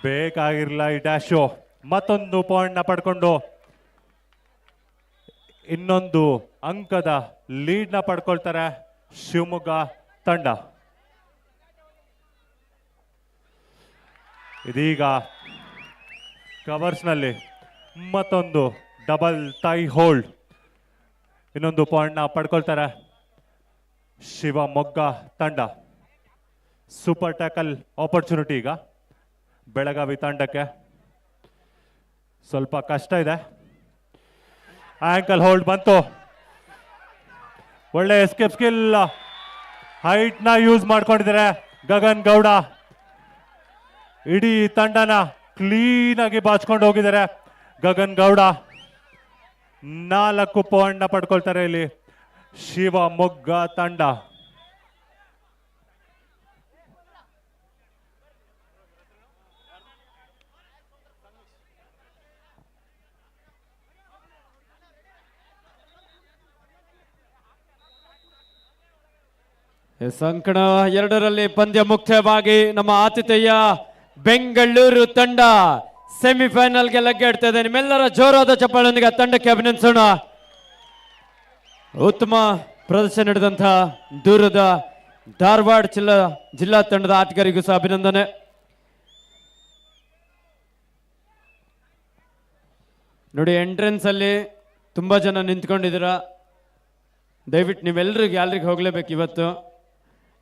ಬೇಕಾಗಿರ್ಲಿಲ್ಲ ಈ ಡ್ಯಾಶು. ಮತ್ತೊಂದು ಪಾಯಿಂಟ್ ನ ಪಡ್ಕೊಂಡು ಇನ್ನೊಂದು ಅಂಕದ ಲೀಡ್ ನ ಪಡ್ಕೊಳ್ತಾರೆ ಶಿವಮೊಗ್ಗ ತಂಡ. ಇದೀಗ ಕವರ್ಸ್ ನಲ್ಲಿ ಮತ್ತೊಂದು ಡಬಲ್ ಟೈ ಹೋಲ್ಡ್. ಇನ್ನೊಂದು ಪಾಯಿಂಟ್ ನ ಪಡ್ಕೊಳ್ತಾರೆ ಶಿವಮೊಗ್ಗ ತಂಡ. ಸೂಪರ್ ಟ್ಯಾಕಲ್ ಆಪರ್ಚುನಿಟಿ ಈಗ ಬೆಳಗಾವಿ ತಂಡಕ್ಕೆ. ಸ್ವಲ್ಪ ಕಷ್ಟ ಇದೆ. ಆಂಕಲ್ ಹೋಲ್ಡ್ ಬಂತು. ಒಳ್ಳೆ ಎಸ್ಕೇಪ್ ಸ್ಕಿಲ್. ಹೈಟ್ ನ ಯೂಸ್ ಮಾಡ್ಕೊಂಡಿದ್ದಾರೆ ಗಗನ್ ಗೌಡ. ಇಡೀ ತಂಡನ ಕ್ಲೀನ್ ಆಗಿ ಬಾಚ್ಕೊಂಡು ಹೋಗಿದ್ದಾರೆ ಗಗನ್ ಗೌಡ. 4 ಪಾಯಿಂಟ್ ನ ಪಡ್ಕೊಳ್ತಾರೆ ಇಲ್ಲಿ ಶಿವಮೊಗ್ಗ ತಂಡ. ಅಂಕಣ 2ರಲ್ಲಿ ಪಂದ್ಯ ಮುಖ್ಯವಾಗಿ ನಮ್ಮ ಆತಿಥೇಯ ಬೆಂಗಳೂರು ತಂಡ ಸೆಮಿಫೈನಲ್ಗೆ ಲಗ್ಗೆಡ್ತಾ ಇದೆ. ನಿಮ್ಮೆಲ್ಲರ ಜೋರಾದ ಚಪ್ಪಾಳೊಂದಿಗೆ ತಂಡಕ್ಕೆ ಅಭಿನಂದಿಸೋಣ. ಉತ್ತಮ ಪ್ರದರ್ಶನ ನೀಡಿದಂಥ ದೂರದ ಧಾರವಾಡ ಜಿಲ್ಲಾ ತಂಡದ ಆಟಗಾರರಿಗೂ ಸಹ ಅಭಿನಂದನೆ. ನೋಡಿ, ಎಂಟ್ರೆನ್ಸ್ ಅಲ್ಲಿ ತುಂಬಾ ಜನ ನಿಂತ್ಕೊಂಡಿದ್ದೀರಾ. ದಯವಿಟ್ಟು ನೀವೆಲ್ಲರೂ ಗ್ಯಾಲರಿಗೆ ಹೋಗ್ಲೇಬೇಕು. ಇವತ್ತು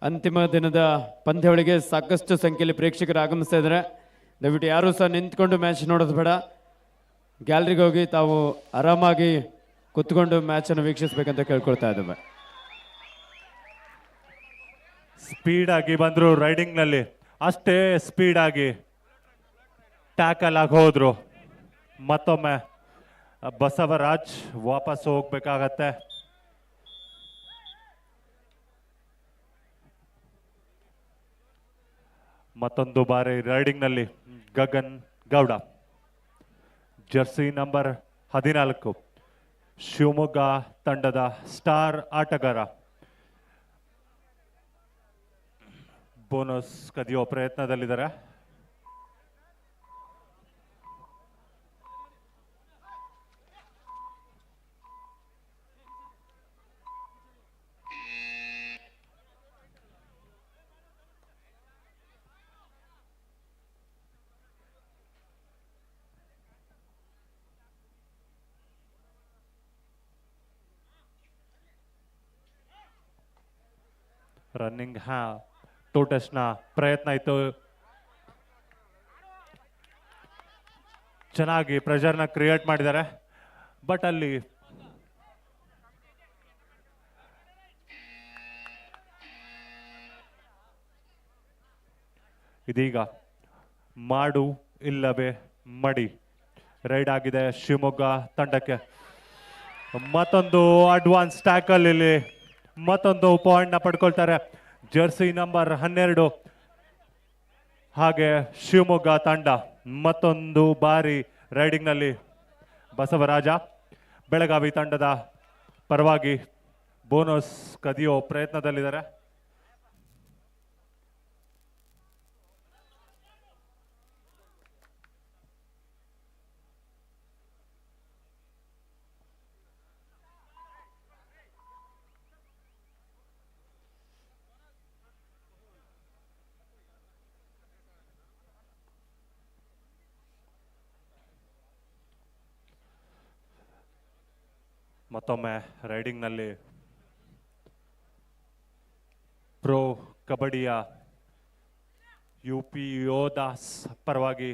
ಅಂತಿಮ ದಿನದ ಪಂದ್ಯಾವಳಿಗೆ ಸಾಕಷ್ಟು ಸಂಖ್ಯೆಯಲ್ಲಿ ಪ್ರೇಕ್ಷಕರು ಆಗಮಿಸ್ತಾ ಇದ್ದಾರೆ. ದಯವಿಟ್ಟು ಯಾರೂ ಸಹ ನಿಂತ್ಕೊಂಡು ಮ್ಯಾಚ್ ನೋಡೋದು ಬೇಡ. ಗ್ಯಾಲರಿಗೆ ಹೋಗಿ ತಾವು ಆರಾಮಾಗಿ ಕುತ್ಕೊಂಡು ಮ್ಯಾಚನ್ನು ವೀಕ್ಷಿಸಬೇಕಂತ ಕೇಳ್ಕೊಳ್ತಾ ಇದ್ದೇವೆ. ಸ್ಪೀಡ್ ಆಗಿ ಬಂದ್ರು ರೈಡಿಂಗ್ ನಲ್ಲಿ, ಅಷ್ಟೇ ಸ್ಪೀಡ್ ಆಗಿ ಟ್ಯಾಕಲ್ ಆಗಿ ಹೋದ್ರು. ಮತ್ತೊಮ್ಮೆ ಬಸವರಾಜ್ ವಾಪಸ್ ಹೋಗ್ಬೇಕಾಗತ್ತೆ. ಮತ್ತೊಂದು ಬಾರಿ ರೈಡಿಂಗ್ ನಲ್ಲಿ ಗಗನ್ ಗೌಡ, ಜರ್ಸಿ ನಂಬರ್ 14, ಶಿವಮೊಗ್ಗ ತಂಡದ ಸ್ಟಾರ್ ಆಟಗಾರ. ಬೋನಸ್ ಕದಿಯೋ ಪ್ರಯತ್ನದಲ್ಲಿದ್ದಾರೆ. ರನ್ನಿಂಗ್ ಟೂ ಟಚ್ ನ ಪ್ರಯತ್ನ ಇತ್ತು. ಚೆನ್ನಾಗಿ ಪ್ರೆಷರ್ ನ ಕ್ರಿಯೇಟ್ ಮಾಡಿದ್ದಾರೆ. ಬಟ್ ಅಲ್ಲಿ ಇದೀಗ ಮಾಡು ಇಲ್ಲವೇ ಮಡಿ ರೈಡ್ ಆಗಿದೆ ಶಿವಮೊಗ್ಗ ತಂಡಕ್ಕೆ. ಮತ್ತೊಂದು ಅಡ್ವಾನ್ಸ್ ಟ್ಯಾಕಲ್, ಇಲ್ಲಿ ಮತ್ತೊಂದು ಪಾಯಿಂಟ್ ನ ಪಡ್ಕೊಳ್ತಾರೆ ಜರ್ಸಿ ನಂಬರ್ 12. ಹಾಗೆ ಶಿವಮೊಗ್ಗ ತಂಡ ಮತ್ತೊಂದು ಬಾರಿ ರೈಡಿಂಗ್ ನಲ್ಲಿ ಬಸವರಾಜ ಬೆಳಗಾವಿ ತಂಡದ ಪರವಾಗಿ ಬೋನಸ್ ಕದಿಯೋ ಪ್ರಯತ್ನದಲ್ಲಿದ್ದಾರೆ. ಮತ್ತೊಮ್ಮೆ ರೈಡಿಂಗ್ ನಲ್ಲಿ ಪ್ರೋ ಕಬಡ್ಡಿಯ UP ಯೋದಾಸ್ ಪರವಾಗಿ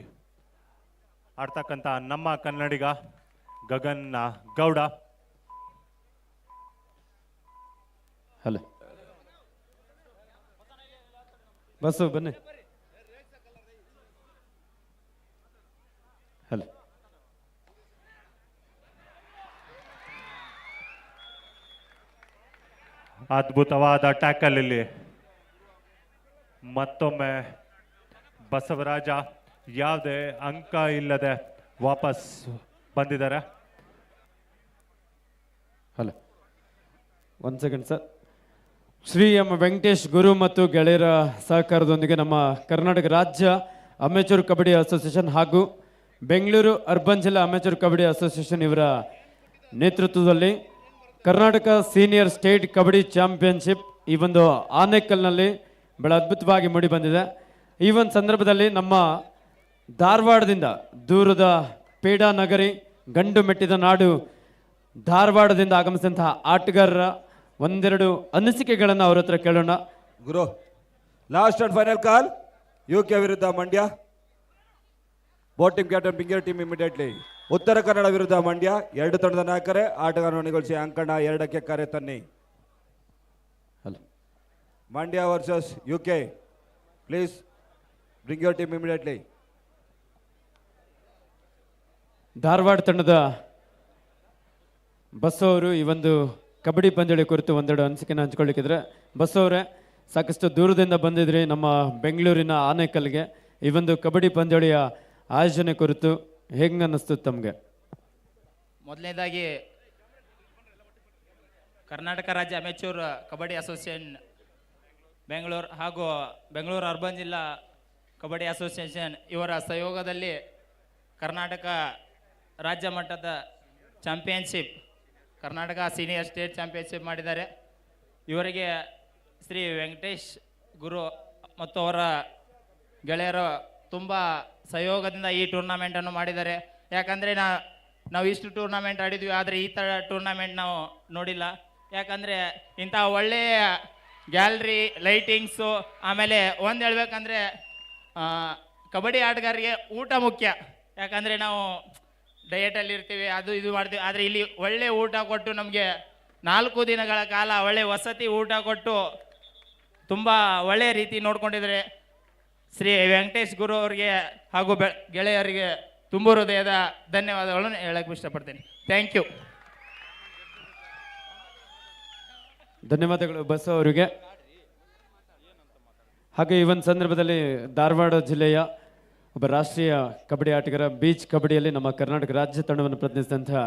ಆಡ್ತಕ್ಕಂಥ ನಮ್ಮ ಕನ್ನಡಿಗ ಗಗನ್ ಗೌಡ. ಹಲೋ ಬಸ್ಸು ಬನ್ನಿ. ಹಲೋ ಅದ್ಭುತವಾದ ಟ್ಯಾಕಲ್ ಇಲ್ಲಿ. ಮತ್ತೊಮ್ಮೆ ಬಸವರಾಜ ಯಾವುದೇ ಅಂಕ ಇಲ್ಲದೆ ವಾಪಸ್ ಬಂದಿದ್ದಾರೆ. Hello 1 second sir. Shri M Venkatesh Guru ಮತ್ತು ಗೆಳೆಯರ ಸಹಕಾರದೊಂದಿಗೆ ನಮ್ಮ ಕರ್ನಾಟಕ ರಾಜ್ಯ ಅಮೆಚೂರ್ ಕಬಡ್ಡಿ ಅಸೋಸಿಯೇಷನ್ ಹಾಗೂ ಬೆಂಗಳೂರು ಅರ್ಬನ್ ಜಿಲ್ಲಾ ಅಮೆಚೂರ್ ಕಬಡ್ಡಿ ಅಸೋಸಿಯೇಷನ್ ಇವರ ನೇತೃತ್ವದಲ್ಲಿ Karnataka senior state kabaddi championship ಈ ಒಂದು ಆನೇಕಲ್ನಲ್ಲಿ ಬಹಳ ಅದ್ಭುತವಾಗಿ ಮೂಡಿ ಬಂದಿದೆ. ಈ ಒಂದು ಸಂದರ್ಭದಲ್ಲಿ ನಮ್ಮ ಧಾರವಾಡದಿಂದ, ದೂರದ ಪೇಡಾ ನಗರಿ, ಗಂಡು ಮೆಟ್ಟಿದ ನಾಡು ಧಾರವಾಡದಿಂದ ಆಗಮಿಸಿದಂತಹ ಆಟಗಾರರ ಒಂದೆರಡು ಅನಿಸಿಕೆಗಳನ್ನು ಅವ್ರ ಹತ್ರ ಕೇಳೋಣ. Guru, last and final call UK ವಿರುದ್ಧ ಮಂಡ್ಯ. ಬೋಟ್ ಟೀಮ್ ಕ್ಯಾಪ್ಟನ್ ಬಿಂಗೇರ್ ಟೀಮ್ ಇಮಿಡಿಯೇಟ್ಲಿ. ಉತ್ತರ ಕನ್ನಡ ವಿರುದ್ಧ ಮಂಡ್ಯ. 2 ತಂಡದ ನಾಯಕರೇ ಆಟಗಾರರೊಣಗೊಳಿಸಿ ಅಂಕಣ 2ಕ್ಕೆ ಕರೆ ತನ್ನಿ. Hello Mandya versus UK. Please bring your team immediately. Dharwad ತಂಡದ ಬಸ್ಸು ಅವರು ಈ ಒಂದು ಕಬಡ್ಡಿ ಪಂದ್ಯಾವಳಿ ಕುರಿತು ಒಂದೆರಡು ಅನಿಸಿಕೆನ ಹಂಚ್ಕೊಳ್ಳಿಕ್ಕಿದ್ರೆ, ಬಸ್ಸು ಅವರೇ ಸಾಕಷ್ಟು ದೂರದಿಂದ ಬಂದಿದ್ರಿ ನಮ್ಮ ಬೆಂಗಳೂರಿನ ಆನೇಕಲ್ಗೆ. ಈ ಒಂದು ಕಬಡ್ಡಿ ಪಂದ್ಯಾವಳಿಯ ಆಯೋಜನೆ ಕುರಿತು ಹೇಗೆ ಅನ್ನಿಸ್ತು ತಮಗೆ? ಮೊದಲನೇದಾಗಿ ಕರ್ನಾಟಕ ರಾಜ್ಯ ಅಮೆಚೂರ್ ಕಬಡ್ಡಿ ಅಸೋಸಿಯೇಷನ್ ಬೆಂಗಳೂರು ಹಾಗೂ ಬೆಂಗಳೂರು ಅರ್ಬನ್ ಜಿಲ್ಲಾ ಕಬಡ್ಡಿ ಅಸೋಸಿಯೇಷನ್ ಇವರ ಸಹಯೋಗದಲ್ಲಿ ಕರ್ನಾಟಕ ರಾಜ್ಯ ಮಟ್ಟದ championship, Karnataka senior state championship ಮಾಡಿದ್ದಾರೆ. ಇವರಿಗೆ ಶ್ರೀ ವೆಂಕಟೇಶ್ ಗುರು ಮತ್ತು ಅವರ ಗೆಳೆಯರು ತುಂಬ ಸಹಯೋಗದಿಂದ ಈ ಟೂರ್ನಮೆಂಟನ್ನು ಮಾಡಿದ್ದಾರೆ. ಯಾಕಂದರೆ ನಾವು ಇಷ್ಟು ಟೂರ್ನಮೆಂಟ್ ಆಡಿದ್ವಿ, ಆದರೆ ಈ ಥರ ಟೂರ್ನಮೆಂಟ್ ನಾವು ನೋಡಿಲ್ಲ. ಯಾಕಂದರೆ ಇಂಥ ಒಳ್ಳೆಯ ಗ್ಯಾಲರಿ, ಲೈಟಿಂಗ್ಸು, ಆಮೇಲೆ ಒಂದು ಹೇಳ್ಬೇಕಂದ್ರೆ ಕಬಡ್ಡಿ ಆಟಗಾರರಿಗೆ ಊಟ ಮುಖ್ಯ. ಯಾಕಂದರೆ ನಾವು ಡಯಟಲ್ಲಿ ಇರ್ತೀವಿ, ಅದು ಇದು ಮಾಡ್ತೀವಿ. ಆದರೆ ಇಲ್ಲಿ ಒಳ್ಳೆ ಊಟ ಕೊಟ್ಟು ನಮಗೆ 4 ದಿನಗಳ ಕಾಲ ಒಳ್ಳೆ ವಸತಿ ಊಟ ಕೊಟ್ಟು ತುಂಬ ಒಳ್ಳೆಯ ರೀತಿ ನೋಡ್ಕೊಂಡಿದ್ದಾರೆ. ಶ್ರೀ ವೆಂಕಟೇಶ್ ಗುರು ಅವರಿಗೆ ಹಾಗೂ ಗೆಳೆಯರಿಗೆ ತುಂಬ ಹೃದಯದ ಧನ್ಯವಾದಗಳನ್ನು ಹೇಳಕ್ಕೆ ಇಷ್ಟಪಡ್ತೀನಿ. Thank you. ಧನ್ಯವಾದಗಳು ಬಸವ ಅವರಿಗೆ. ಹಾಗೆ ಈ ಒಂದು ಸಂದರ್ಭದಲ್ಲಿ ಧಾರವಾಡ ಜಿಲ್ಲೆಯ ಒಬ್ಬ ರಾಷ್ಟ್ರೀಯ ಕಬಡ್ಡಿ ಆಟಗಾರ, ಬೀಚ್ ಕಬಡ್ಡಿಯಲ್ಲಿ ನಮ್ಮ ಕರ್ನಾಟಕ ರಾಜ್ಯ ತಂಡವನ್ನು ಪ್ರತಿನಿಧಿಸಿದಂತಹ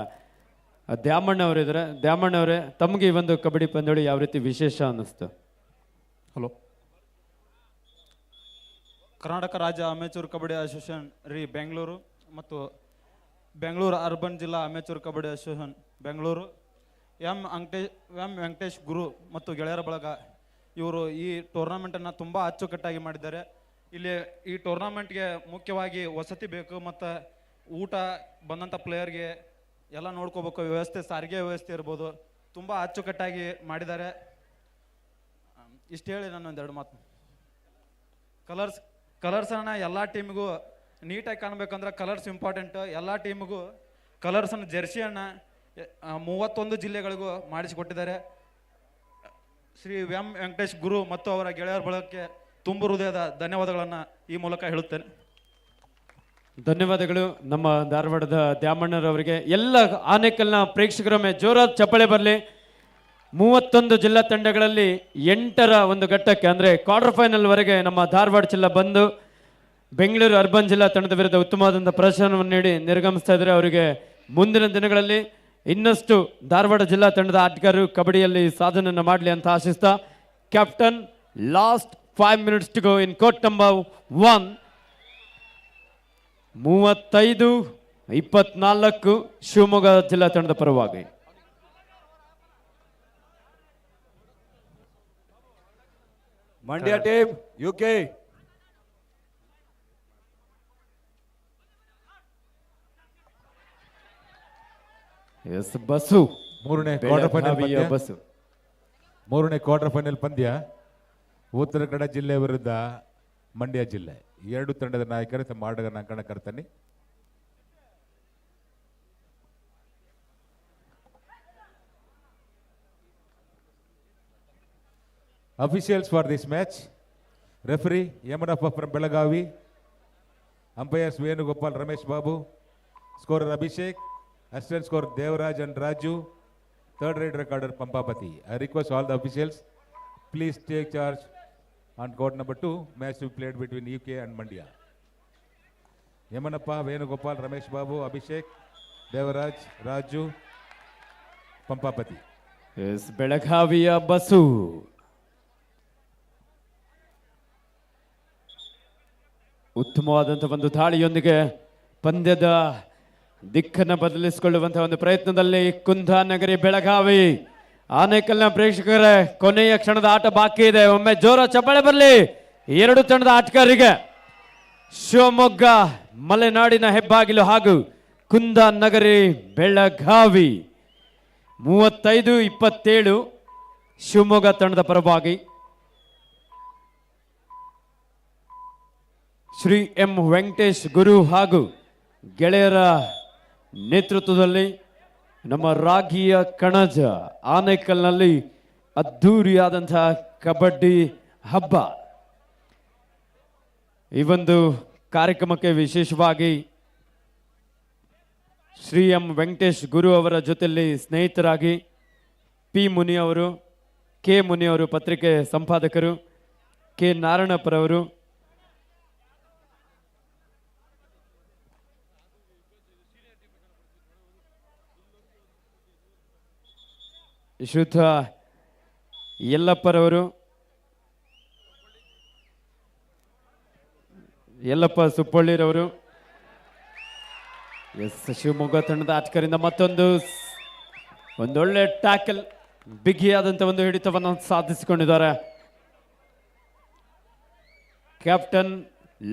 ದ್ಯಾಮಣ್ಣ ಅವರಿದ್ದಾರೆ. ದ್ಯಾಮಣ್ಣ ಅವರೇ, ತಮಗೆ ಈ ಒಂದು ಕಬಡ್ಡಿ ಪಂದ್ಯಾವಳಿ ಯಾವ ರೀತಿ ವಿಶೇಷ ಅನ್ನಿಸ್ತು? ಹಲೋ, ಕರ್ನಾಟಕ ರಾಜ್ಯ ಅಮೇಚೂರ್ ಕಬಡ್ಡಿ ಅಸೋಸಿಯೇಷನ್ ಬೆಂಗಳೂರು ಮತ್ತು ಬೆಂಗಳೂರು ಅರ್ಬನ್ ಜಿಲ್ಲಾ amateur kabaddi association Bengaluru, M Venkatesh Guru ಮತ್ತು ಗೆಳೆಯರ ಬಳಗ ಇವರು ಈ ಟೂರ್ನಮೆಂಟನ್ನು ತುಂಬ ಅಚ್ಚುಕಟ್ಟಾಗಿ ಮಾಡಿದ್ದಾರೆ. ಇಲ್ಲಿ ಈ ಟೂರ್ನಮೆಂಟ್ಗೆ ಮುಖ್ಯವಾಗಿ ವಸತಿ ಬೇಕು ಮತ್ತು ಊಟ ಬಂದಂಥ ಪ್ಲೇಯರ್ಗೆ ಎಲ್ಲ ನೋಡ್ಕೋಬೇಕು, ವ್ಯವಸ್ಥೆ, ಸಾರಿಗೆ ವ್ಯವಸ್ಥೆ ಇರ್ಬೋದು, ತುಂಬ ಅಚ್ಚುಕಟ್ಟಾಗಿ ಮಾಡಿದ್ದಾರೆ. ಇಷ್ಟು ಹೇಳಿ ನಾನು ಒಂದೆರಡು ಮಾತು. ಕಲರ್ಸನ್ನು ಎಲ್ಲ ಟೀಮಿಗೂ ನೀಟಾಗಿ ಕಾಣಬೇಕಂದ್ರೆ ಕಲರ್ಸ್ ಇಂಪಾರ್ಟೆಂಟ್. ಎಲ್ಲ ಟೀಮಿಗೂ ಕಲರ್ಸನ್ನು ಜೆರ್ಸಿಯನ್ನು 31 ಜಿಲ್ಲೆಗಳಿಗೂ ಮಾಡಿಸಿಕೊಟ್ಟಿದ್ದಾರೆ. ಶ್ರೀ ವೆಂಕಟೇಶ್ ಗುರು ಮತ್ತು ಅವರ ಗೆಳೆಯರ ಬಳಗಕ್ಕೆ ತುಂಬ ಹೃದಯದ ಧನ್ಯವಾದಗಳನ್ನು ಈ ಮೂಲಕ ಹೇಳುತ್ತೇನೆ. ಧನ್ಯವಾದಗಳು ನಮ್ಮ ಧಾರವಾಡದ ದ್ಯಾಮಣ್ಣರವರಿಗೆ. ಎಲ್ಲ ಆನೇಕಲ್ನ ಪ್ರೇಕ್ಷಕರೊಮ್ಮೆ ಜೋರಾದ ಚಪ್ಪಾಳೆ ಬರಲಿ. 31 ಜಿಲ್ಲಾ ತಂಡಗಳಲ್ಲಿ 8ರ ಒಂದು ಘಟ್ಟಕ್ಕೆ ಅಂದರೆ ಕ್ವಾರ್ಟರ್ ಫೈನಲ್ವರೆಗೆ ನಮ್ಮ ಧಾರವಾಡ ಜಿಲ್ಲಾ ಬಂದು ಬೆಂಗಳೂರು ಅರ್ಬನ್ ಜಿಲ್ಲಾ ತಂಡದ ವಿರುದ್ಧ ಉತ್ತಮವಾದಂಥ ಪ್ರದರ್ಶನವನ್ನು ನೀಡಿ ನಿರ್ಗಮಿಸ್ತಾ ಇದ್ದಾರೆ. ಅವರಿಗೆ ಮುಂದಿನ ದಿನಗಳಲ್ಲಿ ಇನ್ನಷ್ಟು ಧಾರವಾಡ ಜಿಲ್ಲಾ ತಂಡದ ಆಟಗಾರರು ಕಬಡ್ಡಿಯಲ್ಲಿ ಸಾಧನೆಯನ್ನು ಮಾಡಲಿ ಅಂತ ಆಶಿಸ್ತಾ, captain, last 5 minutes to go in court number 1. 35-24 Shivamogga ಜಿಲ್ಲಾ ತಂಡದ ಪರವಾಗಿ. Mandya team UK. Yes Basu, ಮೂರನೇ ಕ್ವಾರ್ಟರ್ ಫೈನಲ್ ಪಂದ್ಯ. ಬಸ್ಸು ಮೂರನೇ ಕ್ವಾರ್ಟರ್ ಫೈನಲ್ ಪಂದ್ಯ ಉತ್ತರ ಕನ್ನಡ ಜಿಲ್ಲೆ ವಿರುದ್ಧ ಮಂಡ್ಯ ಜಿಲ್ಲೆ. ಎರಡು ತಂಡದ ನಾಯಕರು ತಮ್ಮ ಆಟಗಾರನ ಅಂಕಣ ಕರ್ತನೆ. Officials for this match: referee Yamanappa from Belagavi, umpires Venugopal, Ramesh Babu, scorer Abhishek, assistant scorer Devraj and Raju, third rate recorder Pampapati. I request all the officials, please take charge on court number 2, match to be played between UK and Mandya. Yamanappa, Venugopal, Ramesh Babu, Abhishek, Devraj, Raju, Pampapati. Yes ಬೆಳಗಾವಿಯ bus. ಉತ್ತಮವಾದಂಥ ಒಂದು ದಾಳಿಯೊಂದಿಗೆ ಪಂದ್ಯದ ದಿಕ್ಕನ್ನು ಬದಲಿಸಿಕೊಳ್ಳುವಂತಹ ಒಂದು ಪ್ರಯತ್ನದಲ್ಲಿ ಕುಂದಾನಗರಿ ಬೆಳಗಾವಿ. ಆನೇಕಲ್ನ ಪ್ರೇಕ್ಷಕರೇ, ಕೊನೆಯ ಕ್ಷಣದ ಆಟ ಬಾಕಿ ಇದೆ. ಒಮ್ಮೆ ಜೋರ ಚಪ್ಪಾಳೆ ಬರಲಿ ಎರಡು ತಂಡದ ಆಟಗಾರರಿಗೆ. ಶಿವಮೊಗ್ಗ ಮಲೆನಾಡಿನ ಹೆಬ್ಬಾಗಿಲು ಹಾಗೂ ಕುಂದಾನಗರಿ ಬೆಳಗಾವಿ. 35-27 ಶಿವಮೊಗ್ಗ ತಂಡದ ಪರವಾಗಿ. ಶ್ರೀ ಎಂ ವೆಂಕಟೇಶ್ ಗುರು ಹಾಗೂ ಗೆಳೆಯರ ನೇತೃತ್ವದಲ್ಲಿ ನಮ್ಮ ರಾಗಿಯ ಕಣಜ ಆನೇಕಲ್ನಲ್ಲಿ ಅದ್ಧೂರಿಯಾದಂತಹ ಕಬಡ್ಡಿ ಹಬ್ಬ. ಈ ಒಂದು ಕಾರ್ಯಕ್ರಮಕ್ಕೆ ವಿಶೇಷವಾಗಿ ಶ್ರೀ ಎಂ ವೆಂಕಟೇಶ್ ಗುರು ಅವರ ಜೊತೆಯಲ್ಲಿ ಸ್ನೇಹಿತರಾಗಿ ಪಿ ಮುನಿಯವರು, ಕೆ ಮುನಿಯವರು ಪತ್ರಿಕೆ ಸಂಪಾದಕರು, ಕೆ ನಾರಾಯಣಪ್ಪರವರು, ಶುದ್ಧ ಯಲ್ಲಪ್ಪರವರು, ಯಲ್ಲಪ್ಪ ಸುಪ್ಪಳ್ಳಿರವರು. ಎಸ್, ಶಿವಮೊಗ್ಗ ತಂಡದ ಆಟಗಾರರಿಂದ ಒಂದೊಳ್ಳೆ ಟ್ಯಾಕಲ್, ಬಿಗಿಯಾದಂಥ ಒಂದು ಹಿಡಿತವನ್ನು ಸಾಧಿಸಿಕೊಂಡಿದ್ದಾರೆ. Captain,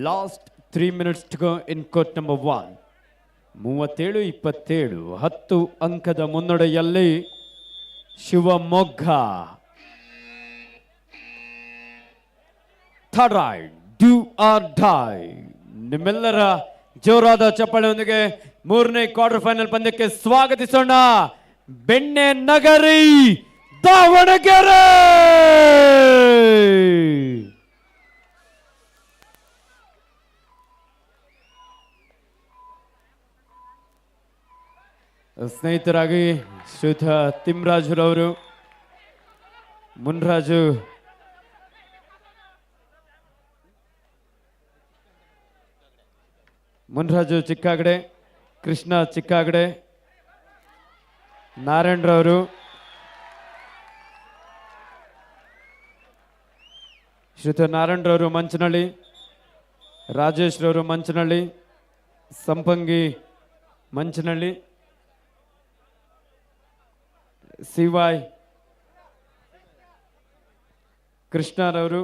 last 3 minutes to go in court number 1. 37-27 10 ಅಂಕದ ಮುನ್ನಡೆಯಲ್ಲಿ ಶಿವಮೊಗ್ಗ. Third raid, do or die. ನಿಮ್ಮೆಲ್ಲರ ಜೋರಾದ ಚಪ್ಪಾಳೆಯೊಂದಿಗೆ ಮೂರನೇ ಕ್ವಾರ್ಟರ್ ಫೈನಲ್ ಪಂದ್ಯಕ್ಕೆ ಸ್ವಾಗತಿಸೋಣ ಬೆಣ್ಣೆ ನಗರಿ ದಾವಣಗೆರೆ. ಸ್ನೇಹಿತರಾಗಿ ಶ್ರೀಯುತ ತಿಮ್ರಾಜುರವರು, ಮುನ್ರಾಜು ಚಿಕ್ಕಾಗಡೆ, ಕೃಷ್ಣ ಚಿಕ್ಕಾಗಡೆ, ನಾರಾಯಣರವರು, ಶ್ರೀಯುತ ನಾರಾಯಣರವರು ಮಂಚನಹಳ್ಳಿ, ರಾಜೇಶ್ ರವರು ಮಂಚನಹಳ್ಳಿ, ಸಂಪಂಗಿ ಮಂಚನಹಳ್ಳಿ, ಸಿವಾಯ್ ಕೃಷ್ಣರವರು,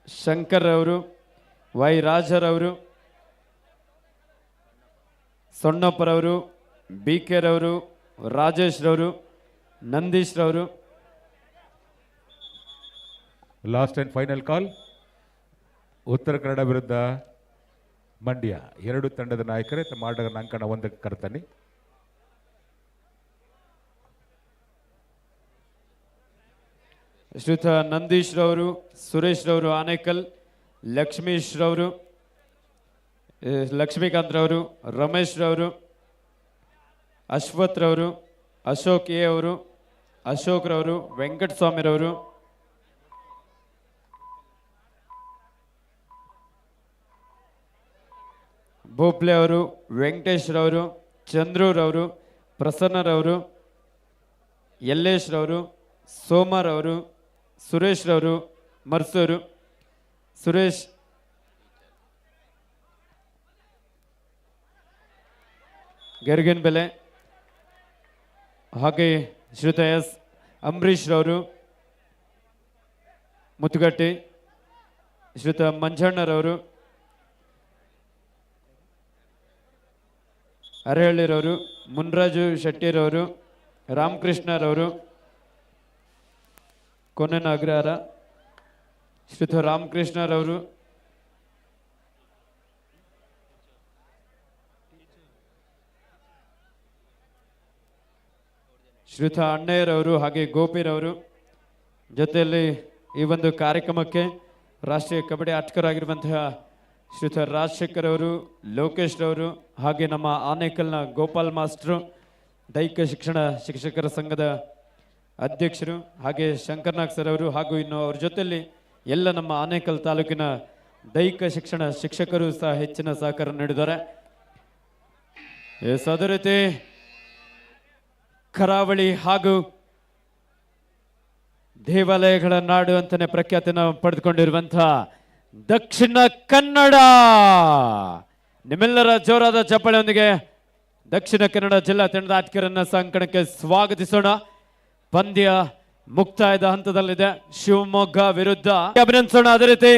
ಶಂಕರ್ ಅವರು, ವೈ ರಾಜರವರು, ಸೊಣ್ಣಪ್ಪರವರು, ಬಿ ಕೆ ರವರು, ರಾಜೇಶ್ ರವರು, ನಂದೀಶ್ ರವರು. ಲಾಸ್ಟ್ ಅಂಡ್ ಫೈನಲ್ ಕಾಲ್ ಉತ್ತರ ಕನ್ನಡ ವಿರುದ್ಧ ಮಂಡ್ಯ. ಎರಡು ತಂಡದ ನಾಯಕರೇ ತಮ್ಮ ಆಟಗಾರನ ಅಂಕಣ ಒಂದಕ್ಕೆ ಕರ್ತನಿ. ಶ್ರೀಯುತ ನಂದೀಶ್ ರವರು, ಸುರೇಶ್ ರವರು ಆನೇಕಲ್, ಲಕ್ಷ್ಮೀಶ್ ರವರು, ಲಕ್ಷ್ಮೀಕಾಂತ್ ರವರು, ರಮೇಶ್ ರವರು, ಅಶ್ವಥ್ ರವರು, ಅಶೋಕ್ ಎ ಅವರು, ಅಶೋಕ್ ರವರು, ವೆಂಕಟಸ್ವಾಮಿ ರವರು, ಬೋಪ್ಲೆ ಅವರು, ವೆಂಕಟೇಶ್ ರವರು, ಚಂದ್ರೂರವರು, ಪ್ರಸನ್ನರವರು, ಯಲ್ಲೇಶ್ ರವರು, ಸೋಮರ್ ಅವರು, ಸುರೇಶ್ ರವರು, ಮರ್ಸೂರು, ಸುರೇಶ್ ಗೆರ್ಗಿನ ಬೆಲೆ, ಹಾಗೆ ಶ್ರೀಯುತ ಎಸ್ ಅಂಬರೀಶ್ ರವರು ಮುತ್ತುಗಟ್ಟಿ, ಶ್ರೀಯುತ ಮಂಜಣ್ಣರವರು, ಅರಹಳ್ಳಿರವರು, ಮುನ್ರಾಜು ಶೆಟ್ಟಿರವರು, ರಾಮಕೃಷ್ಣರವರು, ಕೊನೆನ ಅಗ್ರಹಾರ ಶ್ರೀಯುತ ರಾಮಕೃಷ್ಣರವರು, ಶ್ರೀಯುತ ಅಣ್ಣಯ್ಯರವರು, ಹಾಗೆ ಗೋಪಿರವರು. ಜೊತೆಯಲ್ಲಿ ಈ ಒಂದು ಕಾರ್ಯಕ್ರಮಕ್ಕೆ ರಾಷ್ಟ್ರೀಯ ಕಬಡ್ಡಿ ಆಟಗಾರರಾಗಿರುವಂತಹ ಶ್ರೀಯುತ ರಾಜಶೇಖರ್ ಅವರು, ಲೋಕೇಶ್ ರವರು, ಹಾಗೆ ನಮ್ಮ ಆನೇಕಲ್ನ ಗೋಪಾಲ್ ಮಾಸ್ಟ್ರು, ದೈಹಿಕ ಶಿಕ್ಷಕರ ಸಂಘದ ಅಧ್ಯಕ್ಷರು, ಹಾಗೆ ಶಂಕರ್ನಾಗ್ ಸರ್ ಅವರು, ಹಾಗೂ ಇನ್ನು ಅವ್ರ ಜೊತೆಯಲ್ಲಿ ಎಲ್ಲ ನಮ್ಮ ಆನೇಕಲ್ ತಾಲೂಕಿನ ದೈಹಿಕ ಶಿಕ್ಷಕರು ಸಹ ಹೆಚ್ಚಿನ ಸಹಕಾರ ನೀಡಿದ್ದಾರೆ. ಅದೇ ರೀತಿ ಕರಾವಳಿ ಹಾಗೂ ದೇವಾಲಯಗಳ ನಾಡು ಅಂತಾನೆ ಪ್ರಖ್ಯಾತಿನ ಪಡೆದುಕೊಂಡಿರುವಂತಹ ದಕ್ಷಿಣ ಕನ್ನಡ, ನಿಮ್ಮೆಲ್ಲರ ಜೋರಾದ ಚಪ್ಪಾಳೆಯೊಂದಿಗೆ ದಕ್ಷಿಣ ಕನ್ನಡ ಜಿಲ್ಲಾ ತಂಡದ ಆಟಗಾರರನ್ನ ಸಂಕಣಕ್ಕೆ ಸ್ವಾಗತಿಸೋಣ. ಪಂದ್ಯ ಮುಕ್ತಾಯದ ಹಂತದಲ್ಲಿದೆ. ಶಿವಮೊಗ್ಗ ವಿರುದ್ಧ ಅಭಿನಂದಿಸೋಣ. ಅದೇ ರೀತಿ